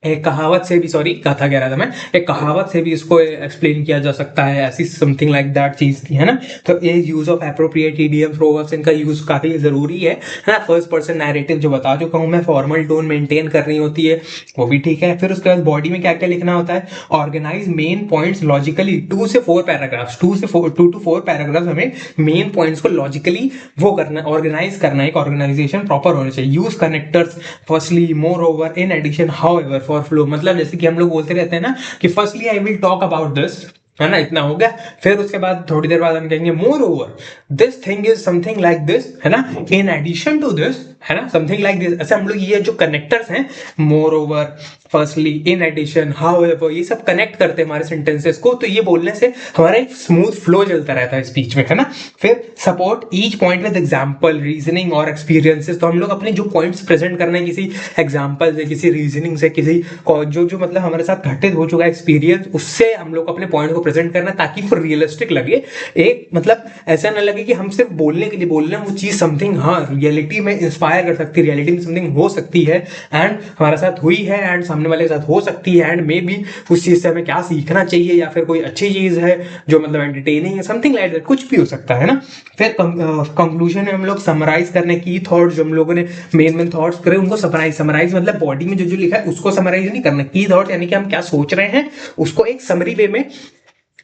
एक कहावत से भी, सॉरी कथा कह रहा था मैं, एक कहावत से भी इसको एक्सप्लेन किया जा सकता है, ऐसी समथिंग लाइक दैट चीज थी, है ना। तो ये use of appropriate idioms proverbs, इनका यूज काफी जरूरी है ना। फर्स्ट पर्सन नैरेटिव जो बता चुका हूं मैं, फॉर्मल टोन मेंटेन करनी होती है, वो भी ठीक है। फिर उसके बाद बॉडी में क्या क्या लिखना होता है, ऑर्गेनाइज मेन पॉइंट्स लॉजिकली, 2 से 4 पैराग्राफ्स, 2 to 4 पैराग्राफ्स हमें मेन पॉइंट्स को लॉजिकली वो करना, ऑर्गेनाइज करना, एक ऑर्गेनाइजेशन प्रॉपर होना चाहिए। Use connectors firstly, moreover, in addition, however, for flow, मतलब जैसे कि हम लोग बोलते रहते हैं ना कि firstly I will talk about this, है ना, इतना हो गया। फिर उसके बाद थोड़ी देर बाद हम कहेंगे more over this thing is something like this, है ना, इन एडिशन टू दिस, है ना, समथिंग लाइक दिस। ऐसे हम लोग ये जो कनेक्टर्स हैं, moreover, firstly, in addition, however, ये सब कनेक्ट करते हैं हमारे सेंटेंसेस को, तो ये बोलने से हमारा एक स्मूथ फ्लो चलता रहता है स्पीच में, है ना। फिर support each point with example, reasoning और एक्सपीरियंसेस, तो हम लोग अपने जो पॉइंट्स प्रेजेंट करना है किसी एग्जाम्पल से, किसी रीजनिंग से, किसी जो मतलब हमारे साथ घटित हो चुका है एक्सपीरियंस, उससे हम लोग अपने पॉइंट को प्रेजेंट करना, ताकि वो रियलिस्टिक लगे, एक मतलब ऐसा ना लगे कि हम सिर्फ बोलने के लिए बोल रहे हैं, वो चीज समथिंग हाँ रियलिटी में इंस्पायर इंस्पायर कर सकती है, रियलिटी में समथिंग हो सकती है एंड हमारे साथ हुई है एंड सामने वाले के साथ हो सकती है एंड मे बी उस चीज से हमें क्या सीखना चाहिए या फिर कोई अच्छी चीज है जो मतलब एंटरटेनिंग है, समथिंग लाइक दैट, कुछ भी हो सकता है ना। फिर कंक्लूजन में हम लोग समराइज करने की थॉट्स जो हम लोगों ने मेन थॉट्स करे उनको समराइज मतलब बॉडी में जो जो लिखा है उसको समराइज नहीं करना, की थॉट्स यानी कि हम क्या सोच रहे हैं उसको एक समरी वे में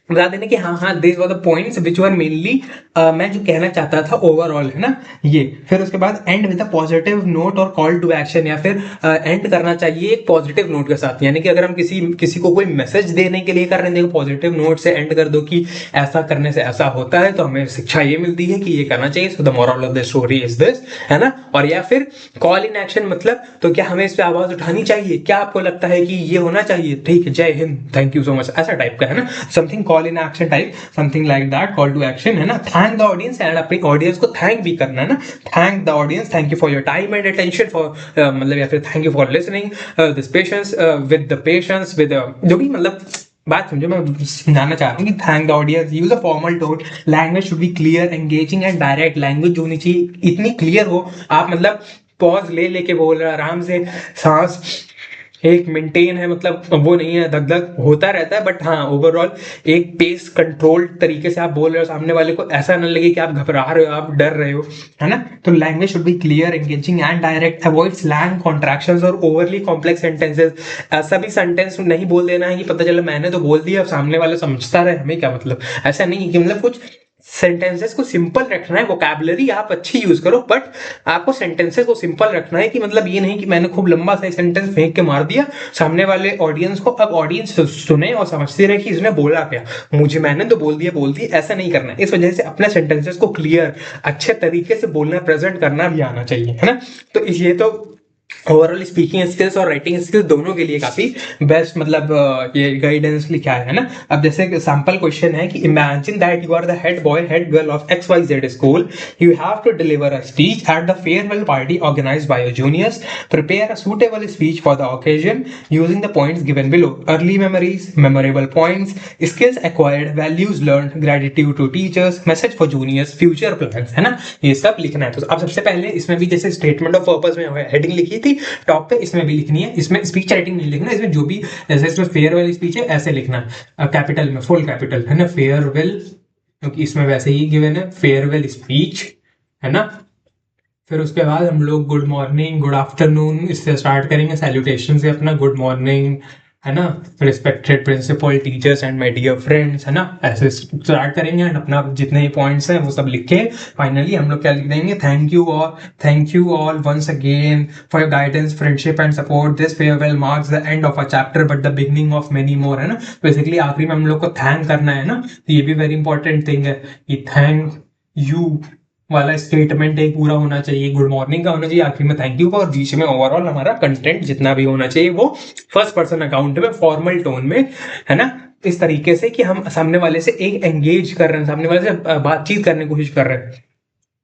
बता देने कि हाँ हाँ this were the points which were mainly मैं जो कहना चाहता था ओवरऑल, है ना ये। फिर उसके बाद and with a positive note और कॉल टू एक्शन, या फिर एंड करना चाहिए एक पॉजिटिव नोट के साथ, यानी कि अगर हम किसी को कोई मैसेज देने के लिए कर रहे हैं पॉजिटिव नोट से एंड कर दो कि ऐसा करने से ऐसा होता है, तो हमें शिक्षा ये मिलती है कि ये करना चाहिए, so the moral of the story is this, है ना। और या फिर कॉल इन एक्शन मतलब तो क्या हमें इस पे आवाज उठानी चाहिए, क्या आपको लगता है कि ये होना चाहिए, ठीक है, Jai Hind, thank you so much, ऐसा टाइप का, है ना, something call in action type, something like that, call to action, है ना। थैंक द ऑडियंस एंड अपनी ऑडियंस को थैंक भी करना है ना, thank the audience, thank you for your time and attention for मतलब या फिर thank you for listening this patience with the patience with जो भी मतलब बात समझो, मैं समझाना चाह रहा हूँ कि thank the audience, use a formal tone, language should be clear, engaging and direct, language होनी चाहिए इतनी क्लियर हो आप मतलब पॉज ले लेके बोल रहे आराम से, सांस एक मेंटेन है, मतलब वो नहीं है, धक धक होता रहता है, बट हाँ ओवरऑल एक पेस कंट्रोल तरीके से आप बोल रहे हो, सामने वाले को ऐसा ना लगे कि आप घबरा रहे हो, आप डर रहे हो, है ना। तो language should be clear, engaging and direct, avoid slang, contractions और ओवरली कॉम्प्लेक्स सेंटेंसेस। ऐसा भी सेंटेंस नहीं बोल देना है कि पता चला मैंने तो बोल दिया, अब सामने वाला समझता रहे, हमें क्या मतलब, ऐसा नहीं कि मतलब कुछ सेंटेंसेस को सिंपल रखना है, वोकैबुलरी आप अच्छी यूज करो, बट आपको सेंटेंसेस को सिंपल रखना है कि मतलब ये नहीं कि मैंने खूब लंबा सा सेंटेंस फेंक के मार दिया सामने वाले ऑडियंस को, अब ऑडियंस सुने और समझते रहे कि इसने बोला क्या, मुझे मैंने तो बोल दिया, ऐसा नहीं करना। इस वजह से अपने सेंटेंसेस को क्लियर अच्छे तरीके से बोलना, प्रेजेंट करना भी आना चाहिए, है ना। तो ये तो ओवरऑल स्पीकिंग स्किल्स और राइटिंग स्किल्स दोनों के लिए काफी बेस्ट मतलब ये गाइडेंस लिखा है ना। अब जैसे सैंपल क्वेश्चन है कि imagine that you are the head boy head girl of XYZ school, you have to deliver a speech at the farewell party organized by your juniors, prepare a suitable speech for the occasion using the points given below, early memories, memorable points, skills acquired, values learn, gratitude to teachers, message for juniors, future plans, है ना, ये सब लिखना है। तो अब सबसे पहले इसमें भी जैसे स्टेटमेंट ऑफ पर्पस में हेडिंग लिखी थी टॉप पे, इसमें भी लिखनी है, इसमें स्पीच राइटिंग नहीं लिखना, इसमें जो भी जैसे इसमें फेयरवेल स्पीच है ऐसे लिखना है, कैपिटल में, फुल कैपिटल, है ना, फेयरवेल, क्योंकि इसमें वैसे ही गिवन है फेयरवेल स्पीच, है ना। फिर उसके बाद हम लोग गुड मॉर्निंग, गुड आफ्टरनून इससे स्टार्ट करेंगे, सैल्यूटेशन से अपना गुड मॉर्निंग, है ना, respected principal, teachers and my dear friends, है ना, ऐसे स्टार्ट करेंगे एंड अपना जितने भी पॉइंट्स हैं वो सब लिख के फाइनली हम लोग क्या लिख देंगे, thank you all once again for your guidance, friendship and support, this farewell marks the end of a chapter but the beginning of many more, है ना। बेसिकली आखिरी में हम लोग को थैंक करना है ना, तो ये भी वेरी इंपॉर्टेंट थिंग है कि थैंक यू वाला स्टेटमेंट एक पूरा होना चाहिए, गुड मॉर्निंग का होना चाहिए, आखिर में थैंक यू का, और बीच में ओवरऑल हमारा कंटेंट जितना भी होना चाहिए वो फर्स्ट पर्सन अकाउंट में फॉर्मल टोन में, है ना, इस तरीके से कि हम सामने वाले से एक एंगेज कर रहे हैं, सामने वाले से बातचीत करने की कोशिश कर रहे हैं,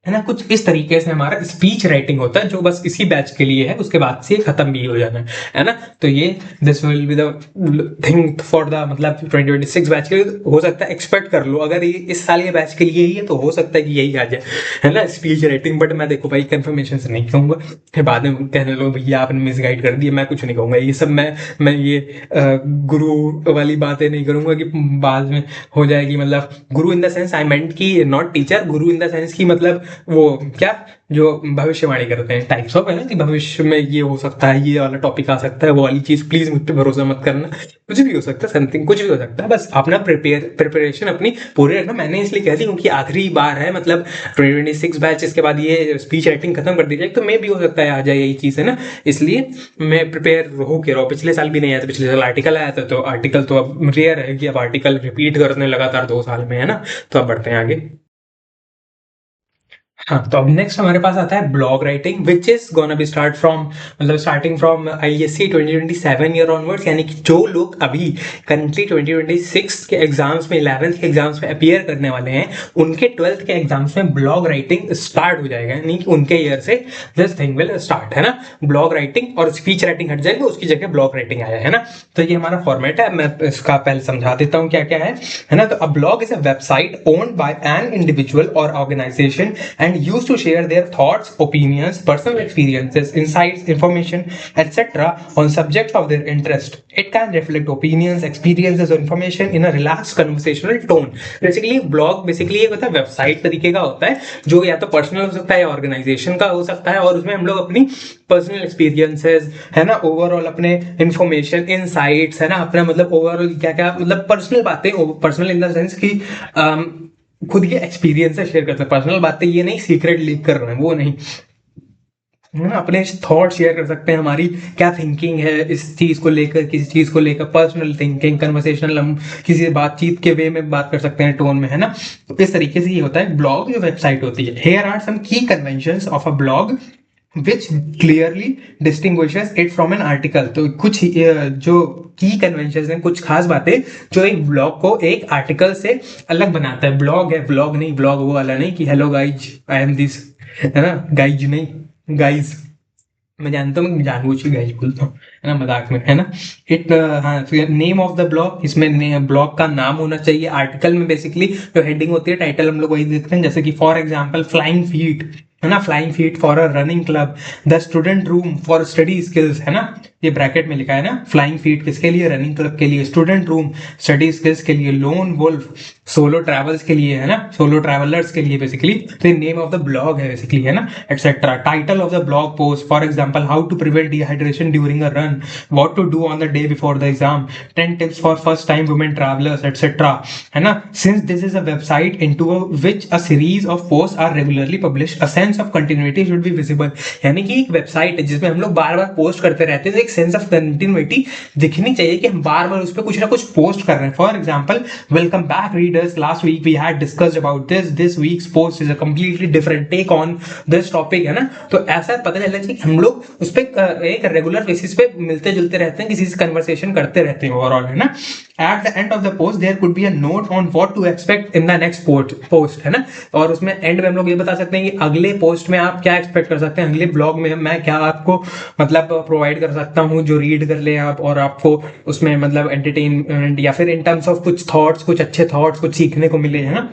है ना। कुछ इस तरीके से हमारा स्पीच राइटिंग होता है जो बस इसी बैच के लिए है, उसके बाद से खत्म भी हो जाना है ना। तो ये this will be the thing for the मतलब 2026 बैच के लिए, हो सकता है एक्सपेक्ट कर लो, अगर ये इस साल के बैच के लिए ही है तो हो सकता है कि यही आ जाए, है ना, स्पीच राइटिंग। बट मैं देखो भाई कंफर्मेशन से नहीं कहूंगा, फिर बाद में कहने लोग भैया आपने मिसगाइड कर दिया, मैं कुछ नहीं कहूंगा ये सब, मैं ये गुरु वाली बातें नहीं करूंगा कि बाद में हो जाएगी, मतलब गुरु इन द सेंस आई मेंट की not teacher, Guru in the sense की मतलब वो क्या जो भविष्यवाणी करते हैं टाइप्स ऑफ, है ना, कि भविष्य में ये हो सकता है, ये वाला टॉपिक आ सकता है, वो वाली चीज प्लीज मुझ पर भरोसा मत करना, कुछ भी हो सकता है, समथिंग कुछ भी हो सकता है, बस अपना प्रिपरेशन अपनी पूरी रखना। मैंने इसलिए कह दी क्योंकि आखिरी बार है, मतलब 2026 बैच, इसके बाद ये स्पीच राइटिंग खत्म कर दी जाए तो मे भी हो सकता है आ जाए यही चीज, है ना, इसलिए मैं प्रिपेयर हो के रहा हूँ। पिछले साल भी नहीं आया था, पिछले साल आर्टिकल आया था, तो आर्टिकल तो अब रेयर है कि अब आर्टिकल रिपीट करने लगातार 2 साल में, है ना। तो अब बढ़ते हैं आगे। हाँ, तो अब नेक्स्ट हमारे पास आता है blog writing, which is gonna be start from मतलब starting from ISC 2027 year onwards, यानी कि जो लोग अभी करंटली 2026 के एग्जाम्स में, 11th के एग्जाम्स में अपियर करने वाले हैं, उनके 12th के एग्जाम्स में ब्लॉग राइटिंग स्टार्ट हो जाएगा, यानी कि उनके ईयर से दिस थिंग विल स्टार्ट, है ना। ब्लॉग राइटिंग और स्पीच राइटिंग हट जाएगा, उसकी जगह ब्लॉग राइटिंग आया, है ना। तो ये हमारा फॉर्मेट है, मैं इसका पहले समझा देता हूँ क्या क्या है ना। तो a blog is a website owned by an individual और organisation and use to share their thoughts, opinions, personal experiences, insights, information, etc. on subjects of their interest. It can reflect opinions, experiences or information in a relaxed conversational tone. Basically blog basically एक होता है website तरीके का होता है जो या तो पर्सनल हो सकता है या ऑर्गेनाइजेशन का हो सकता है, और उसमें हम लोग अपनी पर्सनल एक्सपीरियंसेस है ना, ओवरऑल अपने इंफॉर्मेशन, इनसाइट्स है ना, अपना मतलब ओवरऑल क्या क्या मतलब पर्सनल बातें, पर्सनल इन द सेंस की खुद के एक्सपीरियंस से शेयर करते हैं। पर्सनल बातें ये नहीं सीक्रेट लीक कर रहे हैं, वो नहीं है ना, अपने थॉट शेयर कर सकते हैं, हमारी क्या थिंकिंग है इस चीज को लेकर, किसी चीज को लेकर, पर्सनल थिंकिंग, कन्वर्सेशनल, हम किसी बातचीत के वे में बात कर सकते हैं, टोन में, है ना। तो इस तरीके से ये होता है ब्लॉग जो वेबसाइट होती है। हियर आर सम की conventions of a blog which clearly distinguishes it from an article। तो कुछ जो की कन्वेंशन हैं, कुछ खास बातें जो एक ब्लॉग को एक आर्टिकल से अलग बनाता है। ब्लॉग है, ब्लॉग नहीं, ब्लॉग वो वाला नहीं कि hello guys I am this, है ना, गाइज नहीं, गाइज मैं जानता हूँ, मैं जानबूझ के गाइज बोलता हूँ, है ना, मजाक में, है ना। हाँ, नेम ऑफ द ब्लॉग, इसमें ब्लॉग का नाम होना चाहिए। आर्टिकल में बेसिकली जो हेडिंग होती है, टाइटल हम लोग वही देखते हैं, जैसे कि फॉर एग्जाम्पल फ्लाइंग फीट, है ना, flying feet for a running club, the student room for study skills, है ना, ये ब्रैकेट में लिखा है ना, फ्लाइंग फीट किसके लिए, रनिंग क्लब के लिए, स्टूडेंट रूम स्टडी स्किल्स के लिए, लोन वुल्फ सोलो ट्रैवल्स के लिए, है ना, सोलो ट्रैवलर्स के लिए बेसिकली। तो ये नेम ऑफ द ब्लॉग है बेसिकली, है ना, etcetera. Title of the blog post, for example how to prevent dehydration during a run, what to do on the day before the exam, 10 tips for first time women travellers, etcetera, है ना। Since this is a website into which a series of post are regularly published, a sense of continuity should be visible. यानी कि एक website है जिसमें हम लोग बार बार post करते रहते हैं, तो एक सेंस ऑफ कंटिन्यूटी दिखनी चाहिए कि हम बार बार उस पर कुछ ना कुछ पोस्ट कर रहे हैं। For example, welcome back readers, last week we had discussed about this week's post is a completely different take on this topic, है ना। तो ऐसा पता चलना चाहिए कि हम लोग उस पर एक रेगुलर बेसिस पे मिलते जुलते रहते हैं, किसी से कन्वर्सेशन करते रहते हैं ओवरऑल, है ना। At the end of the post there could be a note on what to expect in the next post, है ना। और उसमें एंड में हम लोग ये बता सकते हैं कि अगले पोस्ट में आप क्या एक्सपेक्ट कर सकते हैं, अगले ब्लॉग में मैं क्या आपको मतलब प्रोवाइड कर सकता हूँ जो रीड कर ले आप, और आपको उसमें मतलब एंटरटेनमेंट या फिर इन टर्म्स ऑफ कुछ थॉट्स, कुछ अच्छे थॉट्स, कुछ सीखने को मिले, है ना।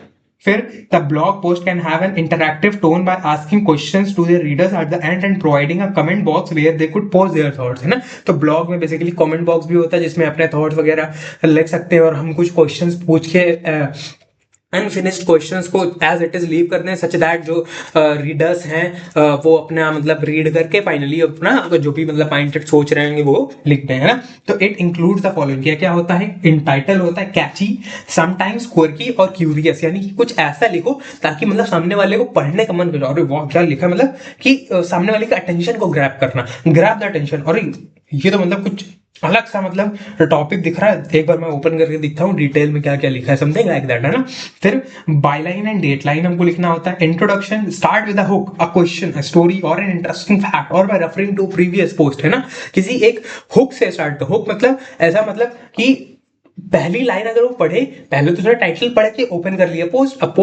फिर the blog post can have an interactive tone by asking questions to their readers at the end and providing a comment box where they could post their thoughts, है ना। तो ब्लॉग में बेसिकली कमेंट बॉक्स भी होता है जिसमें अपने thoughts वगैरह लिख सकते हैं, और हम कुछ क्वेश्चंस पूछ के अनफिनिश्ड क्वेश्चंस को एज इट इज लीव करते हैं, सच दैट जो रीडर्स हैं वो अपना मतलब रीड करके फाइनली अपना जो भी मतलब पॉइंटेड सोच रहे होंगे वो लिखते हैं, है ना। तो इट इंक्लूड्स द फॉलोइंग, क्या क्या होता है, इन टाइटल होता है कैची, समटाइम्स क्वर्की और क्यूरियस, यानी कि कुछ ऐसा लिखो ताकि मतलब सामने वाले को पढ़ने का मन करे, अरे वाह क्या लिखा, मतलब कि सामने वाले का अटेंशन को ग्रैब करना, ग्रैब द अटेंशन, और ये तो मतलब कुछ अलग सा मतलब टॉपिक दिख रहा है, एक बार मैं ओपन करके दिखता हूँ डिटेल में क्या क्या लिखा है, समथिंग लाइक दैट, है ना। फिर बायलाइन एंड डेटलाइन हमको लिखना होता है। Introduction start with a hook, a question, a story और एन इंटरेस्टिंग फैक्ट, और by referring to previous post, है ना। किसी एक हुक से स्टार्ट, हुक मतलब ऐसा मतलब कि पहली लाइन अगर वो पढ़े, पहले तो उसने टाइटल पढ़ के ओपन कर लिया पोस्ट, अब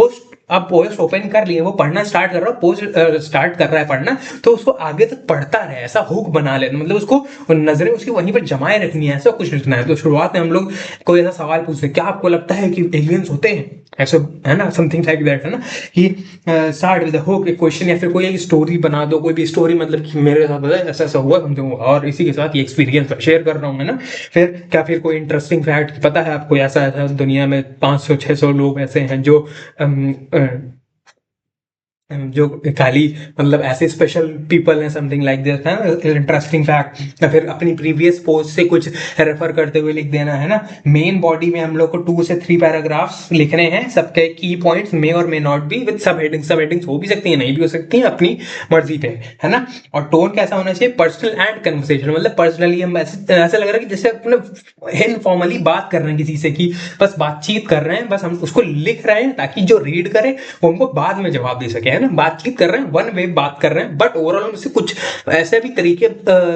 पोस्ट ओपन कर लिए, वो पढ़ना स्टार्ट कर रहा है, पोस्ट स्टार्ट कर रहा है पढ़ना, तो उसको आगे तक पढ़ता रहे, ऐसा हुक बना लेना, मतलब उसको नजरें उसकी वहीं पर जमाए रखनी है, ऐसा कुछ लिखना है। तो शुरुआत में हम लोग कोई ऐसा सवाल पूछते हैं, क्या आपको लगता है कि एलियंस होते हैं, ऐसा, है ना, समथिंग लाइक दैट, है ना। कि स्टार्ट विद हुक, एक क्वेश्चन, या फिर कोई एक स्टोरी बना दो, कोई भी स्टोरी, मतलब कि मेरे साथ ऐसा ऐसा हुआ समथिंग, और इसी के साथ ये एक्सपीरियंस शेयर कर रहा हूँ, है ना। फिर क्या, फिर कोई इंटरेस्टिंग फैक्ट पता है आपको, ऐसा ऐसा दुनिया में 500-600 लोग ऐसे हैं जो खाली मतलब ऐसे स्पेशल पीपल हैं, समथिंग लाइक दिस, है इंटरेस्टिंग फैक्ट। या फिर अपनी प्रीवियस पोस्ट से कुछ रेफर करते हुए लिख देना, है ना। मेन बॉडी में हम लोग को 2 से 3 पैराग्राफ्स लिखने हैं, सबके की पॉइंट्स मे और मे नॉट बी विद सब हेडिंग्स हो भी सकती है, नहीं भी हो सकती है, अपनी मर्जी पे, है ना। और टोन कैसा होना चाहिए, पर्सनल एंड कन्वर्सेशन, मतलब पर्सनली हम ऐसा लग रहा है कि जैसे अपने इनफॉर्मली बात कर रहे हैं किसी से, कि बस बातचीत कर रहे हैं, बस हम उसको लिख रहे हैं ताकि जो रीड करे वो हमको बाद में जवाब दे सके, है ना। बातचीत कर रहे हैं, वन वे बात कर रहे हैं, बट ओवरऑल हम से कुछ ऐसे भी तरीके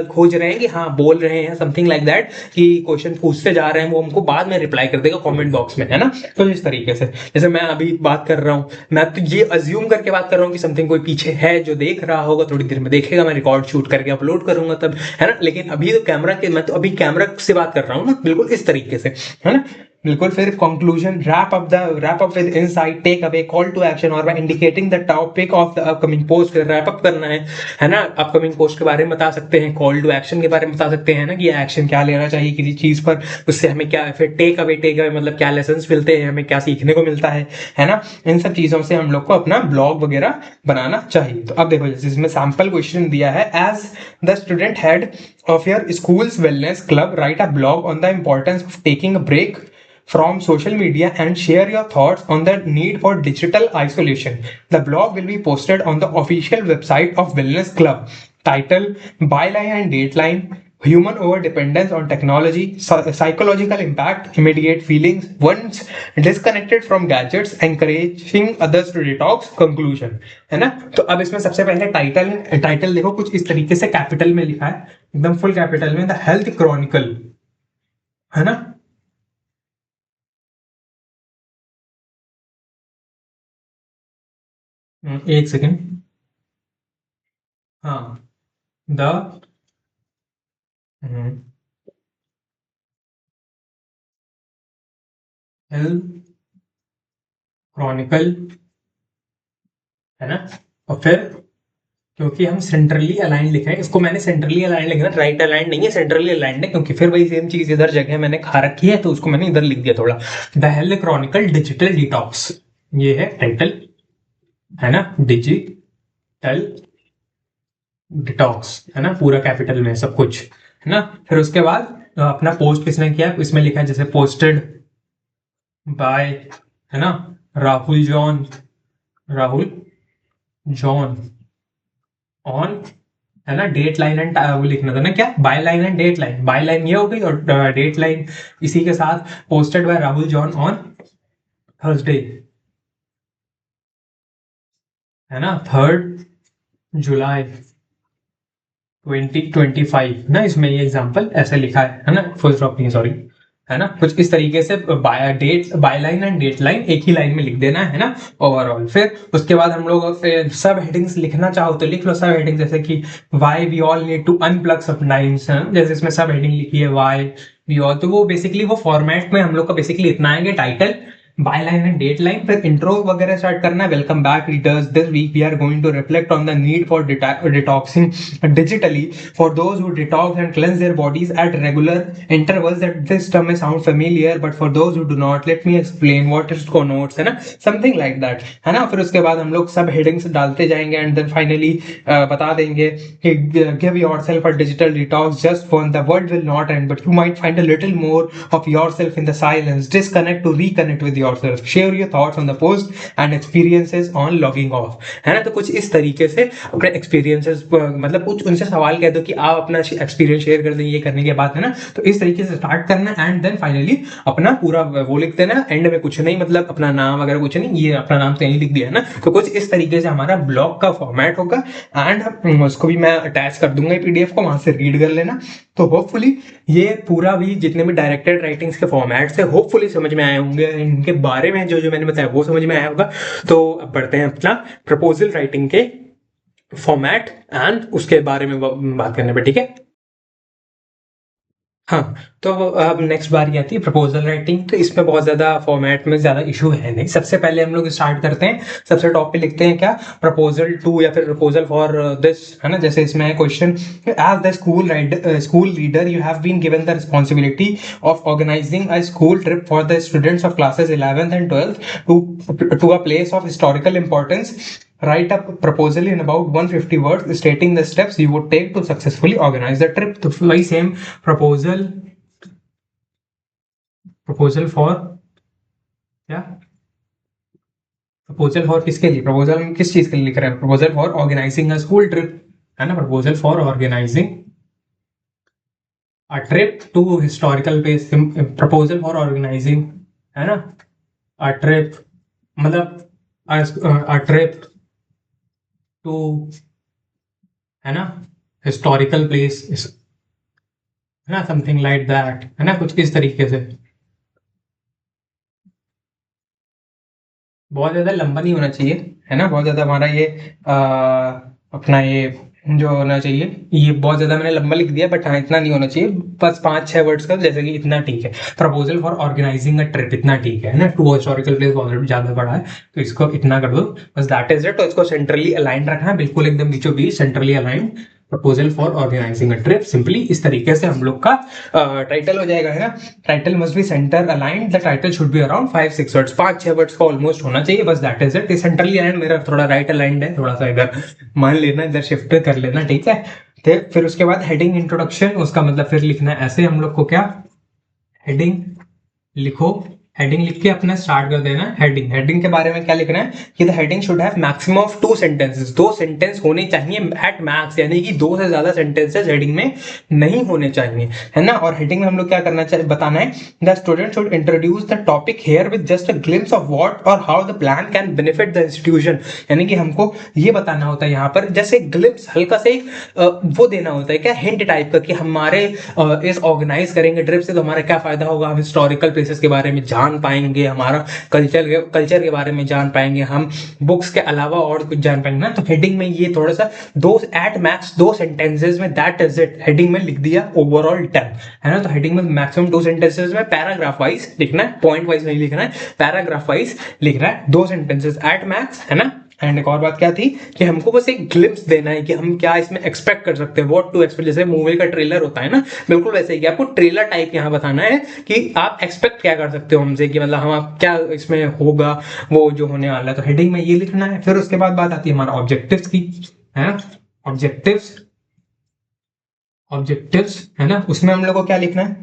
खोज रहे हैं कि हाँ बोल रहे हैं, समथिंग लाइक दैट, कि क्वेश्चन पूछते जा रहे हैं, वो हमको बाद में रिप्लाई कर देगा कमेंट बॉक्स में, है ना। तो इस तरीके से, जैसे मैं अभी बात कर रहा हूँ, मैं तो ये अज्यूम करके बात कर रहा हूँ कि समथिंग कोई पीछे है जो देख रहा होगा, थोड़ी देर में देखेगा, मैं रिकॉर्ड शूट करके अपलोड करूंगा तब, है ना। लेकिन अभी तो मैं तो अभी कैमरा से बात कर रहा हूँ ना, बिल्कुल इस तरीके से, है ना। बिल्कुल। फिर conclusion, wrap up with insight, take away, call to action, और by indicating the topic of the upcoming post. Wrap up करना है ना, अपकमिंग पोस्ट के बारे में बता सकते हैं, कॉल टू एक्शन के बारे में बता सकते हैं ना कि एक्शन क्या लेना चाहिए किसी चीज पर, उससे हमें क्या। फिर टेक अवे मतलब क्या लेसन मिलते हैं, हमें क्या सीखने को मिलता है ना। इन सब चीजों से हम लोग को अपना ब्लॉग वगैरह बनाना चाहिए। तो अब देखो, जैसे इसमें सैंपल क्वेश्चन दिया है, as the student head of your school's wellness club, write a blog on the importance of taking a break from social media and share your thoughts on the need for digital isolation. The blog will be posted on the official website of Wellness Club. Title, Byline and Dateline, Human Overdependence on Technology, Psychological Impact, Immediate Feelings, Once Disconnected from Gadgets, Encouraging Others to Detox, Conclusion। है ना। तो अब इसमें सबसे पहले title देखो, कुछ इस तरीके से कैपिटल में लिखा है, एकदम फुल कैपिटल में, द हेल्थ क्रॉनिकल, है ना। एक सेकेंड। हाँ, द हेल्थ क्रॉनिकल, है ना। और फिर क्योंकि हम सेंट्रली अलाइन लिखे हैं, इसको मैंने सेंट्रली अलाइन लिखा है, राइट अलाइन नहीं है, सेंट्रली अलाइन है, क्योंकि फिर वही सेम चीज इधर जगह मैंने खा रखी है, तो उसको मैंने इधर लिख दिया थोड़ा। The health Chronicle digital detox, ये है टाइटल, है ना। डिजिटल डिटॉक्स, है ना, पूरा कैपिटल में सब कुछ, है ना। फिर उसके बाद अपना पोस्ट किसने किया, इसमें लिखा है जैसे पोस्टेड बाय, है ना, Rahul John, Rahul John on, है ना। डेट लाइन एंड वो लिखना था ना, क्या, byline and dateline, byline ये हो गई, और डेट लाइन इसी के साथ, posted by Rahul John on Thursday, है ना, 3 जुलाई 2025 ना। इसमें ये एग्जांपल ऐसे लिखा है ना, फुल स्टॉप नहीं, सॉरी, है ना। कुछ इस तरीके से byline and dateline एक ही लाइन में लिख देना है ना, ओवरऑल। फिर उसके बाद हम लोग सब हेडिंग्स लिखना चाहो तो लिख लो सब हेडिंग, जैसे कि why we all need to unplug sometimes, जैसे इसमें सब हेडिंग लिखी है वाई वी ऑल, तो वो बेसिकली वो फॉर्मेट में हम लोग का बेसिकली इतना है कि title, byline and dateline, फिर इंट्रो वगैरह स्टार्ट करना है। Welcome back readers, this week we are going to reflect on the need for detoxing digitally for those who detox and cleanse their bodies at regular intervals. That this term may sound familiar, but for those who do not, let me explain what it connotes, है ना, something like that, है ना। फिर उसके बाद हम लोग सब हेडिंग्स डालते जाएंगे, एंड देन फाइनली बता देंगे कि give yourself a digital detox, just one, the world will not end, but you might find a little more of yourself in the silence. Disconnect to reconnect with yourself. Share your thoughts on the post and experiences on logging off, है ना। तो कुछ इस तरीके से अपने experiences, मतलब कुछ उनसे सवाल कह दो कि आप अपना एक्सपीरियंस शेयर कर दें ये करने के बाद, है ना। तो इस तरीके से स्टार्ट करना, एंड देन फाइनली अपना पूरा वो लिख देना, एंड में कुछ नहीं, मतलब अपना नाम वगैरह कुछ नहीं, ये अपना नाम तो यहीं लिख दिया है ना। तो कुछ इस तरीके से हमारा ब्लॉग का फॉर्मेट होगा, एंड उसको भी मैं अटैच कर दूंगा पीडीएफ को, वहां से रीड कर लेना। तो होपफुली ये पूरा भी जितने भी डायरेक्टेड राइटिंग्स के फॉर्मेट्स है होपफुली समझ में आए होंगे, इनके बारे में जो जो मैंने बताया वो समझ में आया होगा। तो अब बढ़ते हैं अपना प्रपोजल राइटिंग के फॉर्मेट एंड उसके बारे में बात करने पे, ठीक है। हाँ, तो अब नेक्स्ट बारी आती है प्रपोजल राइटिंग। तो इसमें बहुत ज़्यादा फॉर्मेट में ज़्यादा इशू है नहीं। सबसे पहले हम लोग स्टार्ट करते हैं, सबसे टॉप पे लिखते हैं क्या, प्रपोजल टू या फिर प्रपोजल फॉर दिस, है ना। जैसे इसमें है question, as the school leader you have been given the responsibility of organizing a school trip for the students of classes 11th and 12th to a place of historical importance. Write a proposal in about 150 words stating the steps you would take to successfully organize the trip. तो वही same proposal, proposal for क्या, proposal for किसके लिए, proposal हम किस चीज के लिए लिख रहे हैं, proposal for organising a school trip, है ना। Proposal for organising a trip to historical place, proposal for organizing, है ना, अ ट्रिप, मतलब अ ट्रिप टू, है ना, हिस्टोरिकल प्लेस, है ना, समथिंग लाइक दैट, है ना, कुछ इस तरीके से। बहुत ज्यादा लंबा नहीं होना चाहिए, है ना, बहुत ज्यादा हमारा ये अपना ये जो होना चाहिए, ये बहुत ज्यादा मैंने लंबा लिख दिया, बट हाँ इतना नहीं होना चाहिए, बस 5-6 वर्ड्स का, जैसे कि इतना ठीक है। Proposal for organising a trip, इतना ठीक है ना। टू हिस्टोरिकल प्लेस ऑलरेडी ज्यादा बड़ा है, तो इसको इतना कर दो बस, दैट इज इट। तो इसको सेंट्रली अलाइन रखना है, बिल्कुल एकदम बीचों बीच centrally align. Proposal for organising a trip, simply इस तरीके से हम लोग का टाइटल हो जाएगा, है ना। Title must be centre aligned, the title should be around 5-6 words, 5-6 words का ऑलमोस्ट होना चाहिए, बस that is it. Centrally aligned, मेरा थोड़ा राइट अलाइंड है, थोड़ा सा इधर मान लेना, इधर शिफ्ट कर लेना, ठीक है। फिर उसके बाद हेडिंग इंट्रोडक्शन, उसका मतलब फिर लिखना है ऐसे हम लोग को, क्या हेडिंग लिखो, हेडिंग लिख के अपना स्टार्ट कर देना। हेडिंग, हेडिंग के बारे में क्या लिखना है कि the heading should have maximum of 2 sentences, 2 sentence होने चाहिए एट मैक्स, यानी कि 2 से ज्यादा सेंटेंसेस हेडिंग में नहीं होने चाहिए, है ना। और हेडिंग में हम लोग क्या करना चाहिए, बताना है the student should introduce the topic here with just a glimpse of what और how the plan can benefit the institution, यानी कि हमको ये बताना होता है यहाँ पर, जैसे ग्लिम्स, हल्का से वो देना होता है, क्या हिंट टाइप का, कि हमारे इस ऑर्गेनाइज करेंगे ट्रिप से तो हमारा क्या फायदा होगा, हम हिस्टोरिकल प्लेसेस के बारे में जान पाएंगे, हमारा कल्चर के बारे में जान पाएंगे, हम बुक्स के अलावा और कुछ जान पाएंगे ना। तो हेडिंग में ये थोड़ा सा 2 एट मैक्स 2 सेंटेंसेस में, दैट इज इट, हेडिंग में लिख दिया ओवरऑल टर्म, है ना। तो हेडिंग में मैक्सिमम 2 सेंटेंसेस में पैराग्राफ वाइज लिखना है, पॉइंट वाइज नहीं लिखना है, पैराग्राफ वाइज लिखना है, 2 सेंटेंसेस एट मैक्स, है ना। एंड एक और बात क्या थी कि हमको बस एक ग्लिम्स देना है कि हम क्या इसमें एक्सपेक्ट कर सकते हैं, व्हाट टू एक्सपेक्ट, जैसे मूवी का ट्रेलर होता है ना, बिल्कुल वैसे ही आपको ट्रेलर टाइप यहाँ बताना है कि आप एक्सपेक्ट क्या कर सकते हो हमसे, कि मतलब हम आप क्या इसमें होगा वो जो होने वाला है। तो हेडिंग में ये लिखना है। फिर उसके बाद बात आती है हमारा ऑब्जेक्टिव्स की, है ना। ऑब्जेक्टिव्स, ऑब्जेक्टिव्स, है ना, उसमें हम लोग को क्या लिखना है,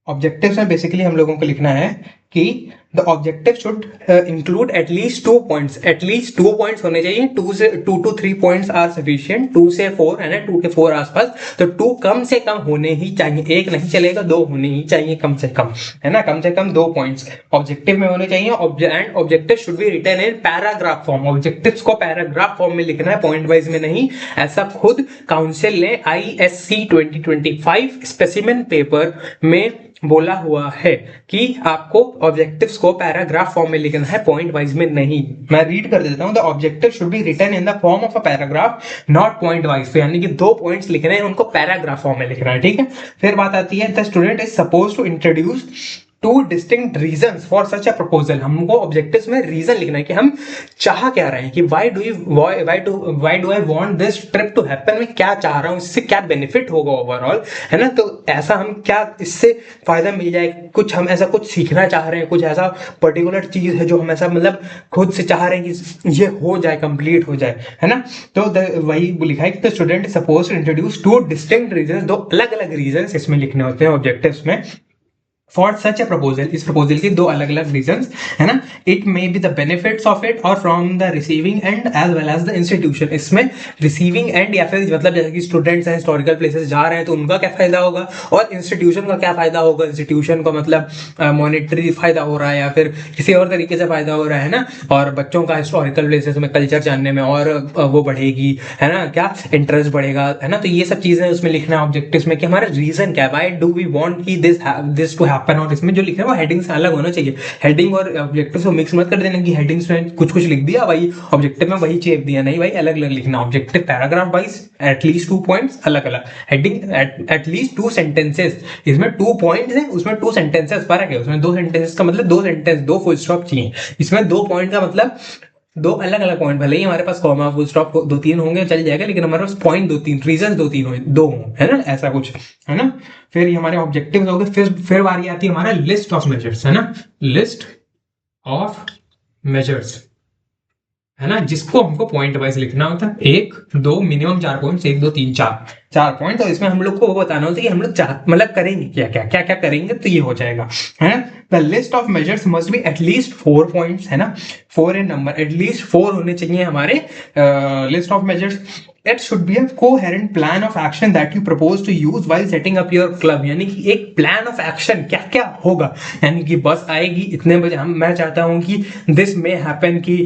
ऑब्जेक्टिव्स में बेसिकली हम लोगों को लिखना है कि the objective should include at least 2 points, at least 2 points होने चाहिए, 2 to 3 पॉइंट्स आर सफिशिएंट, 2 से 4, है ना, 2 के 4 आसपास, तो 2 कम से कम होने ही चाहिए, एक नहीं चलेगा, 2 होने ही चाहिए कम से कम, है ना, कम से कम 2 पॉइंट्स ऑब्जेक्टिव में होने चाहिए। And objective should be written in paragraph form, objectives को पैराग्राफ फॉर्म में लिखना है, पॉइंट वाइज में नहीं। ऐसा खुद काउंसिल ने ISC 2025 स्पेसिमेन पेपर में बोला हुआ है कि आपको ऑब्जेक्टिव्स को पैराग्राफ फॉर्म में लिखना है, पॉइंट वाइज में नहीं। मैं रीड कर देता हूं, the objective should be written in the form of a paragraph not point wise, तो यानी कि 2 पॉइंट्स लिखने हैं, उनको पैराग्राफ फॉर्म में लिखना है, ठीक है। फिर बात आती है the student is suppose to introduce 2 distinct reasons for such a proposal, हमको ऑब्जेक्टिव्स में रीजन लिखना है कि हम चाह क्या रहे हैं, कि why do I want this trip to happen, मैं क्या चाह रहा हूं, इससे क्या बेनिफिट होगा ओवरऑल, है ना। तो ऐसा हम क्या इससे फायदा मिल जाए, कुछ हम ऐसा कुछ सीखना चाह रहे हैं, कुछ ऐसा पर्टिकुलर चीज है जो हम ऐसा मतलब खुद से चाह रहे हैं कि ये हो जाए, कंप्लीट हो जाए, है ना। तो वही लिखा है कि the student suppose to introduce 2 distinct reason, 2 अलग अलग रीजन इसमें लिखने होते हैं ऑब्जेक्टिव्स में, फॉर सच ए प्रपोजल, इस प्रपोजल की 2 अलग अलग रीजंस, है ना। It may be the benefits of it और from the receiving end as well as the institution, इसमें रिसीविंग एंड या फिर मतलब जैसे कि स्टूडेंट्स हैं हिस्टोरिकल प्लेसेस जा रहे हैं तो उनका क्या फायदा होगा, और इंस्टीट्यूशन का क्या फायदा होगा, इंस्टीट्यूशन को मतलब मॉनेटरी फायदा हो रहा है या फिर किसी और तरीके से फायदा हो रहा है ना, और बच्चों का हिस्टोरिकल प्लेसेस में कल्चर जानने में और वो बढ़ेगी, है ना, क्या इंटरेस्ट बढ़ेगा, है ना। तो ये सब चीजें उसमें लिखना है ऑब्जेक्टिव्स में कि हमारा रीजन क्या है, व्हाई डू वी वांट कि दिस टू हैपन, और इसमें जो लिख रहे हैं वो हेडिंग से अलग होना चाहिए, हेडिंग और ऑब्जेक्टिव को मिक्स मत कर देना कि हेडिंग्स में कुछ कुछ लिख दिया भाई ऑब्जेक्टिव में वही चेप दिया, नहीं भाई, अलग अलग लिखना, objective paragraph wise at least 2 points अलग अलग, हेडिंग एटलीस्ट 2 सेंटेंसेस, इसमें 2 पॉइंट्स है, उसमें 2 सेंटेंसेस फर्क है, उसमें 2 सेंटेंसेस का मतलब 2 सेंटेंस 2 फुल स्टॉप चाहिए, इसमें 2 पॉइंट का मतलब 2 अलग अलग पॉइंट, भले ही हमारे पास कॉमा फुल स्टॉप 2-3 होंगे चल जाएगा, लेकिन हमारे पास पॉइंट 2-3 रीजन 2-3 हो, 2 हो, है ना, ऐसा कुछ, है ना। फिर ये हमारे ऑब्जेक्टिव्स हो गए। फिर बारी आती है हमारा लिस्ट ऑफ मेजर्स, है ना, लिस्ट ऑफ मेजर्स, है ना, जिसको हमको पॉइंट वाइज लिखना होता है, 1 2 मिनिमम 4 पॉइंट्स, 1 2 3 4 पॉइंट, तो इसमें हम लोग को वो बताना होता है कि हम लोग मतलब करेंगे क्या क्या क्या क्या करेंगे, तो ये हो जाएगा, है ना। The list of measures must be at least 4 points, है ना, 4 इन नंबर, एटलीस्ट 4 होने चाहिए हमारे list of measures. It should be a coherent plan of action that you propose to use while setting up your club, यानी कि एक plan of action क्या क्या होगा, यानी कि बस आएगी इतने बजे, मैं चाहता हूं कि दिस मे हैपन, कि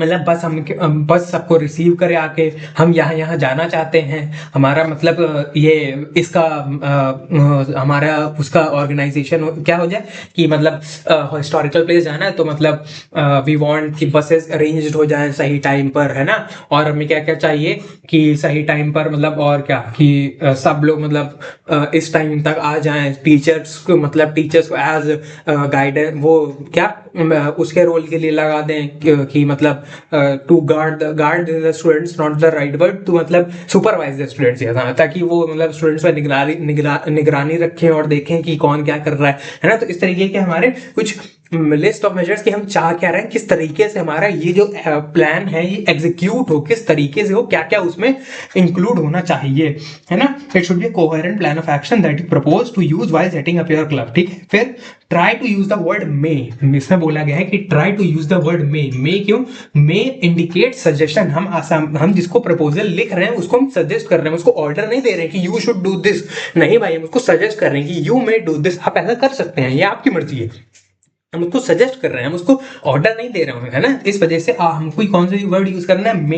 मतलब बस सबको रिसीव करे आके, हम यहाँ यहाँ जाना चाहते हैं, हमारा मतलब ये इसका हमारा उसका ऑर्गेनाइजेशन क्या हो जाए कि मतलब हिस्टोरिकल प्लेस जाना है तो मतलब वी वांट कि बसेस अरेंज्ड हो जाए सही टाइम पर, है ना। और हमें क्या क्या चाहिए कि सही टाइम पर मतलब और क्या कि सब लोग मतलब इस टाइम तक आ जाएं, टीचर्स को मतलब टीचर्स को एज गाइडेंस वो क्या उसके रोल के लिए लगा दें कि मतलब to guard the students, not the right word, to मतलब सुपरवाइज द स्टूडेंट्स, ताकि वो मतलब स्टूडेंट्स पर निगरानी रखें और देखें कि कौन क्या कर रहा है ना। तो इस तरीके के हमारे कुछ लिस्ट ऑफ मेजर्स कि हम चाह क्या रहे हैं, किस तरीके से हमारा ये जो प्लान है ये एग्जीक्यूट हो, किस तरीके से हो, क्या क्या उसमें इंक्लूड होना चाहिए, है ना। It should be coherent plan of action that you propose to use while setting up your club, ठीक है। फिर try to use the word may, इसमें बोला गया है कि try to use the word may क्यों? मे इंडिकेट सजेशन, हम जिसको प्रपोजल लिख रहे हैं उसको हम सजेस्ट कर रहे हैं, उसको ऑर्डर नहीं दे रहे हैं कि यू शुड डू दिस, नहीं भाई, हम उसको सजेस्ट कर रहे हैं कि यू मे डू दिस, आप ऐसा कर सकते हैं, ये आपकी मर्जी है, हम उसको सजेस्ट कर रहे हैं, हम उसको ऑर्डर नहीं दे रहे हैं, है ना। इस वजह से हमको कौन सा वर्ड यूज करना है? मे,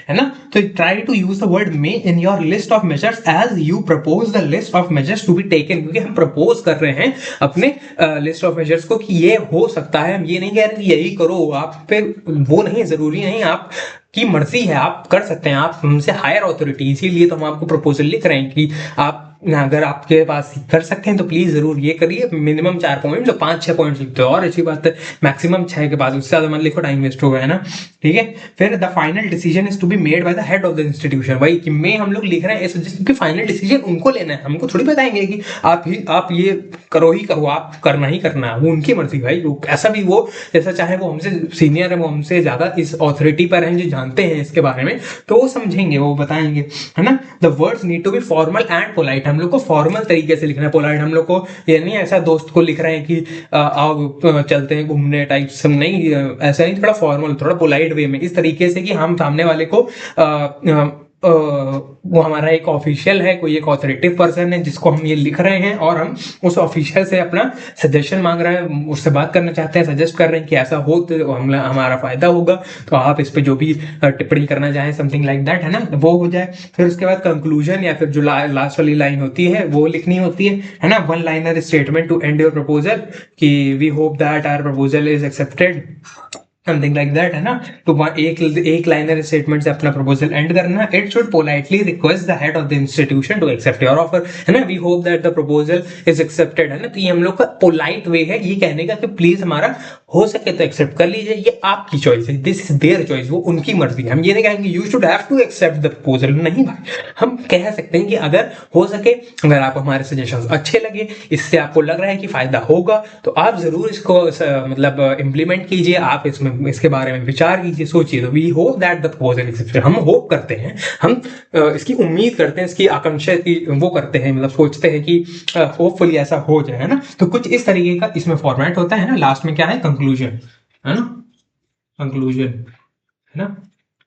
है ना। तो try to use the word may in your list of measures as you propose the list of measures to be taken, क्योंकि हम प्रपोज कर रहे हैं अपने लिस्ट ऑफ मेजर्स को कि ये हो सकता है, हम ये नहीं कह रहे कि यही करो, आप पे वो नहीं, जरूरी नहीं, आप की मर्जी है, आप कर सकते हैं, आप हमसे हायर ऑथोरिटी, इसीलिए तो हम आपको प्रपोजल लिख रहे हैं कि आप अगर आपके पास कर सकते हैं तो प्लीज जरूर ये करिए। मिनिमम 4 पॉइंट, तो 5-6 पॉइंट लिखते हो और अच्छी बात है, मैक्सिमम 6 के बाद, उससे ज्यादा मत लिखो, टाइम वेस्ट होगा, है ना, ठीक है। फिर the final decision is to be made by the head of the institution, भाई कि मैं हम लोग लिख रहे हैं क्योंकि फाइनल डिसीजन उनको लेना है, हमको थोड़ी बताएंगे कि आप ये करो ही करो, आप करना ही करना है, वो उनकी मर्जी भाई। ऐसा भी वो जैसा चाहे, वो हमसे सीनियर है, वो हमसे ज्यादा इस ऑथोरिटी पर हैं, जो जानते हैं इसके बारे में, तो वो समझेंगे, वो बताएंगे, है ना। The words need to be formal and polite, हम लोग को फॉर्मल तरीके से लिखना है, पोलाइट हम लोग को ये नहीं ऐसा दोस्त को लिख रहे हैं कि आओ चलते हैं घूमने टाइप से, नहीं, ऐसा नहीं, थोड़ा फॉर्मल, थोड़ा पोलाइट वे में, इस तरीके से कि हम सामने वाले को वो हमारा एक ऑफिशियल है, कोई एक ऑथोरिटेटिव पर्सन है जिसको हम ये लिख रहे हैं, और हम उस ऑफिशियल से अपना सजेशन मांग रहे हैं, उससे बात करना चाहते हैं, सजेस्ट कर रहे हैं कि ऐसा हो तो हमारा फायदा होगा, तो आप इस पे जो भी टिप्पणी करना चाहें, समथिंग लाइक दैट, है ना, वो हो जाए। फिर उसके बाद कंक्लूजन या फिर जो लास्ट वाली लाइन होती है वो लिखनी होती है ना। One liner statement to end your proposal कि we hope that our proposal is accepted, something like that, है ना। तो एक लाइनर स्टेटमेंट से अपना प्रपोजल एंड करना। It should politely request the head of the institution to accept your offer, है ना। We hope that the proposal is accepted, है ना। तो ये हम लोग का पोलाइट वे है ये कहने का कि प्लीज हमारा हो सके तो एक्सेप्ट कर लीजिए, ये आपकी चॉइस है, दिस इज देयर चॉइस, वो उनकी मर्जी है। हम ये नहीं कहेंगे you should have to accept the proposal, नहीं भाई, हम कह सकते हैं कि अगर हो सके, अगर आप हमारे सजेशंस अच्छे लगे, इससे आपको लग रहा है कि फायदा होगा, तो आप जरूर इसको मतलब इम्प्लीमेंट कीजिए, आप इसमें इसके बारे में विचार कीजिए, सोचिए। तो we hope that the proposal accepted, हम होप करते हैं, हम इसकी उम्मीद करते हैं, इसकी आकांक्षा की वो करते हैं, मतलब सोचते हैं कि होपफुली ऐसा हो जाए, है ना। तो कुछ इस तरीके का इसमें फॉर्मेट होता है ना। लास्ट में क्या है? कंक्लूजन, है ना, कंक्लूजन, है ना,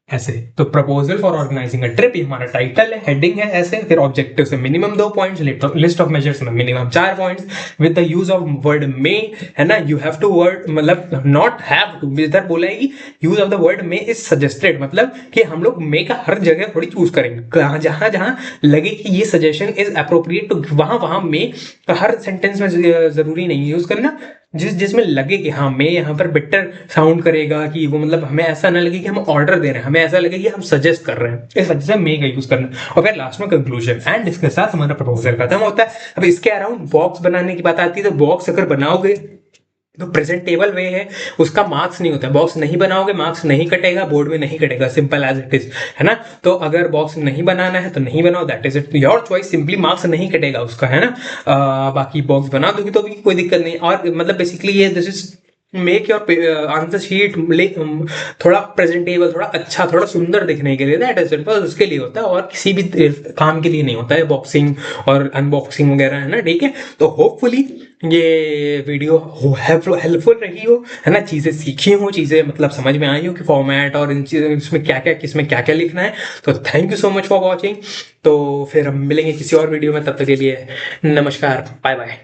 ऐसे। तो proposal for organising a trip, ये हमारा टाइटल है, हेडिंग है ऐसे। फिर ऑब्जेक्टिव से minimum 2 points, list of measures में minimum 4 points, with the use of word may, है ना। यू हैव टू वर्ड मतलब नॉट हैव टू, इधर बोला है कि use of the word may is suggested, मतलब कि हम लोग मे का हर जगह थोड़ी चूज करेंगे, जहां जहां लगे कि ये सजेशन इज अप्रोप्रिएट, तो वहां वहां मे का हर सेंटेंस में जरूरी नहीं यूज करना, जिसमें लगे कि हाँ मैं यहाँ पर बेटर साउंड करेगा, कि वो मतलब हमें ऐसा ना लगे कि हम ऑर्डर दे रहे हैं, हमें ऐसा लगे कि हम सजेस्ट कर रहे हैं, इस वजह से मे का यूज करना। और फिर लास्ट में कंक्लूजन, एंड इसके साथ हमारा प्रपोजल खत्म होता है। अब इसके अराउंड बॉक्स बनाने की बात आती है, तो बॉक्स अगर बनाओगे तो प्रेजेंटेबल वे है, उसका मार्क्स नहीं होता है, बॉक्स नहीं बनाओगे मार्क्स नहीं कटेगा, बोर्ड में नहीं कटेगा, सिंपल एज इट इज, है ना। तो अगर बॉक्स नहीं बनाना है तो नहीं बनाओ, that is it, your choice, simply marks नहीं कटेगा उसका, है ना। बाकी बॉक्स बना दोगे तो भी कोई दिक्कत नहीं। और मतलब बेसिकली ये this is make your answer sheet थोड़ा प्रेजेंटेबल, थोड़ा अच्छा, थोड़ा सुंदर दिखने के लिए, दैट इज सिंपल, उसके लिए होता है, और किसी भी काम के लिए नहीं होता है बॉक्सिंग और अनबॉक्सिंग वगैरह, है ना, ठीक है। तो होपफुली ये वीडियो हेल्पफुल रही हो, है ना, चीजें सीखी हो, चीजें मतलब समझ में आई हो कि फॉर्मेट और इन चीजों इसमें क्या क्या, किसमें क्या क्या लिखना है। तो thank you so much for watching. तो फिर हम मिलेंगे किसी और वीडियो में, तब तक के लिए नमस्कार, बाय बाय।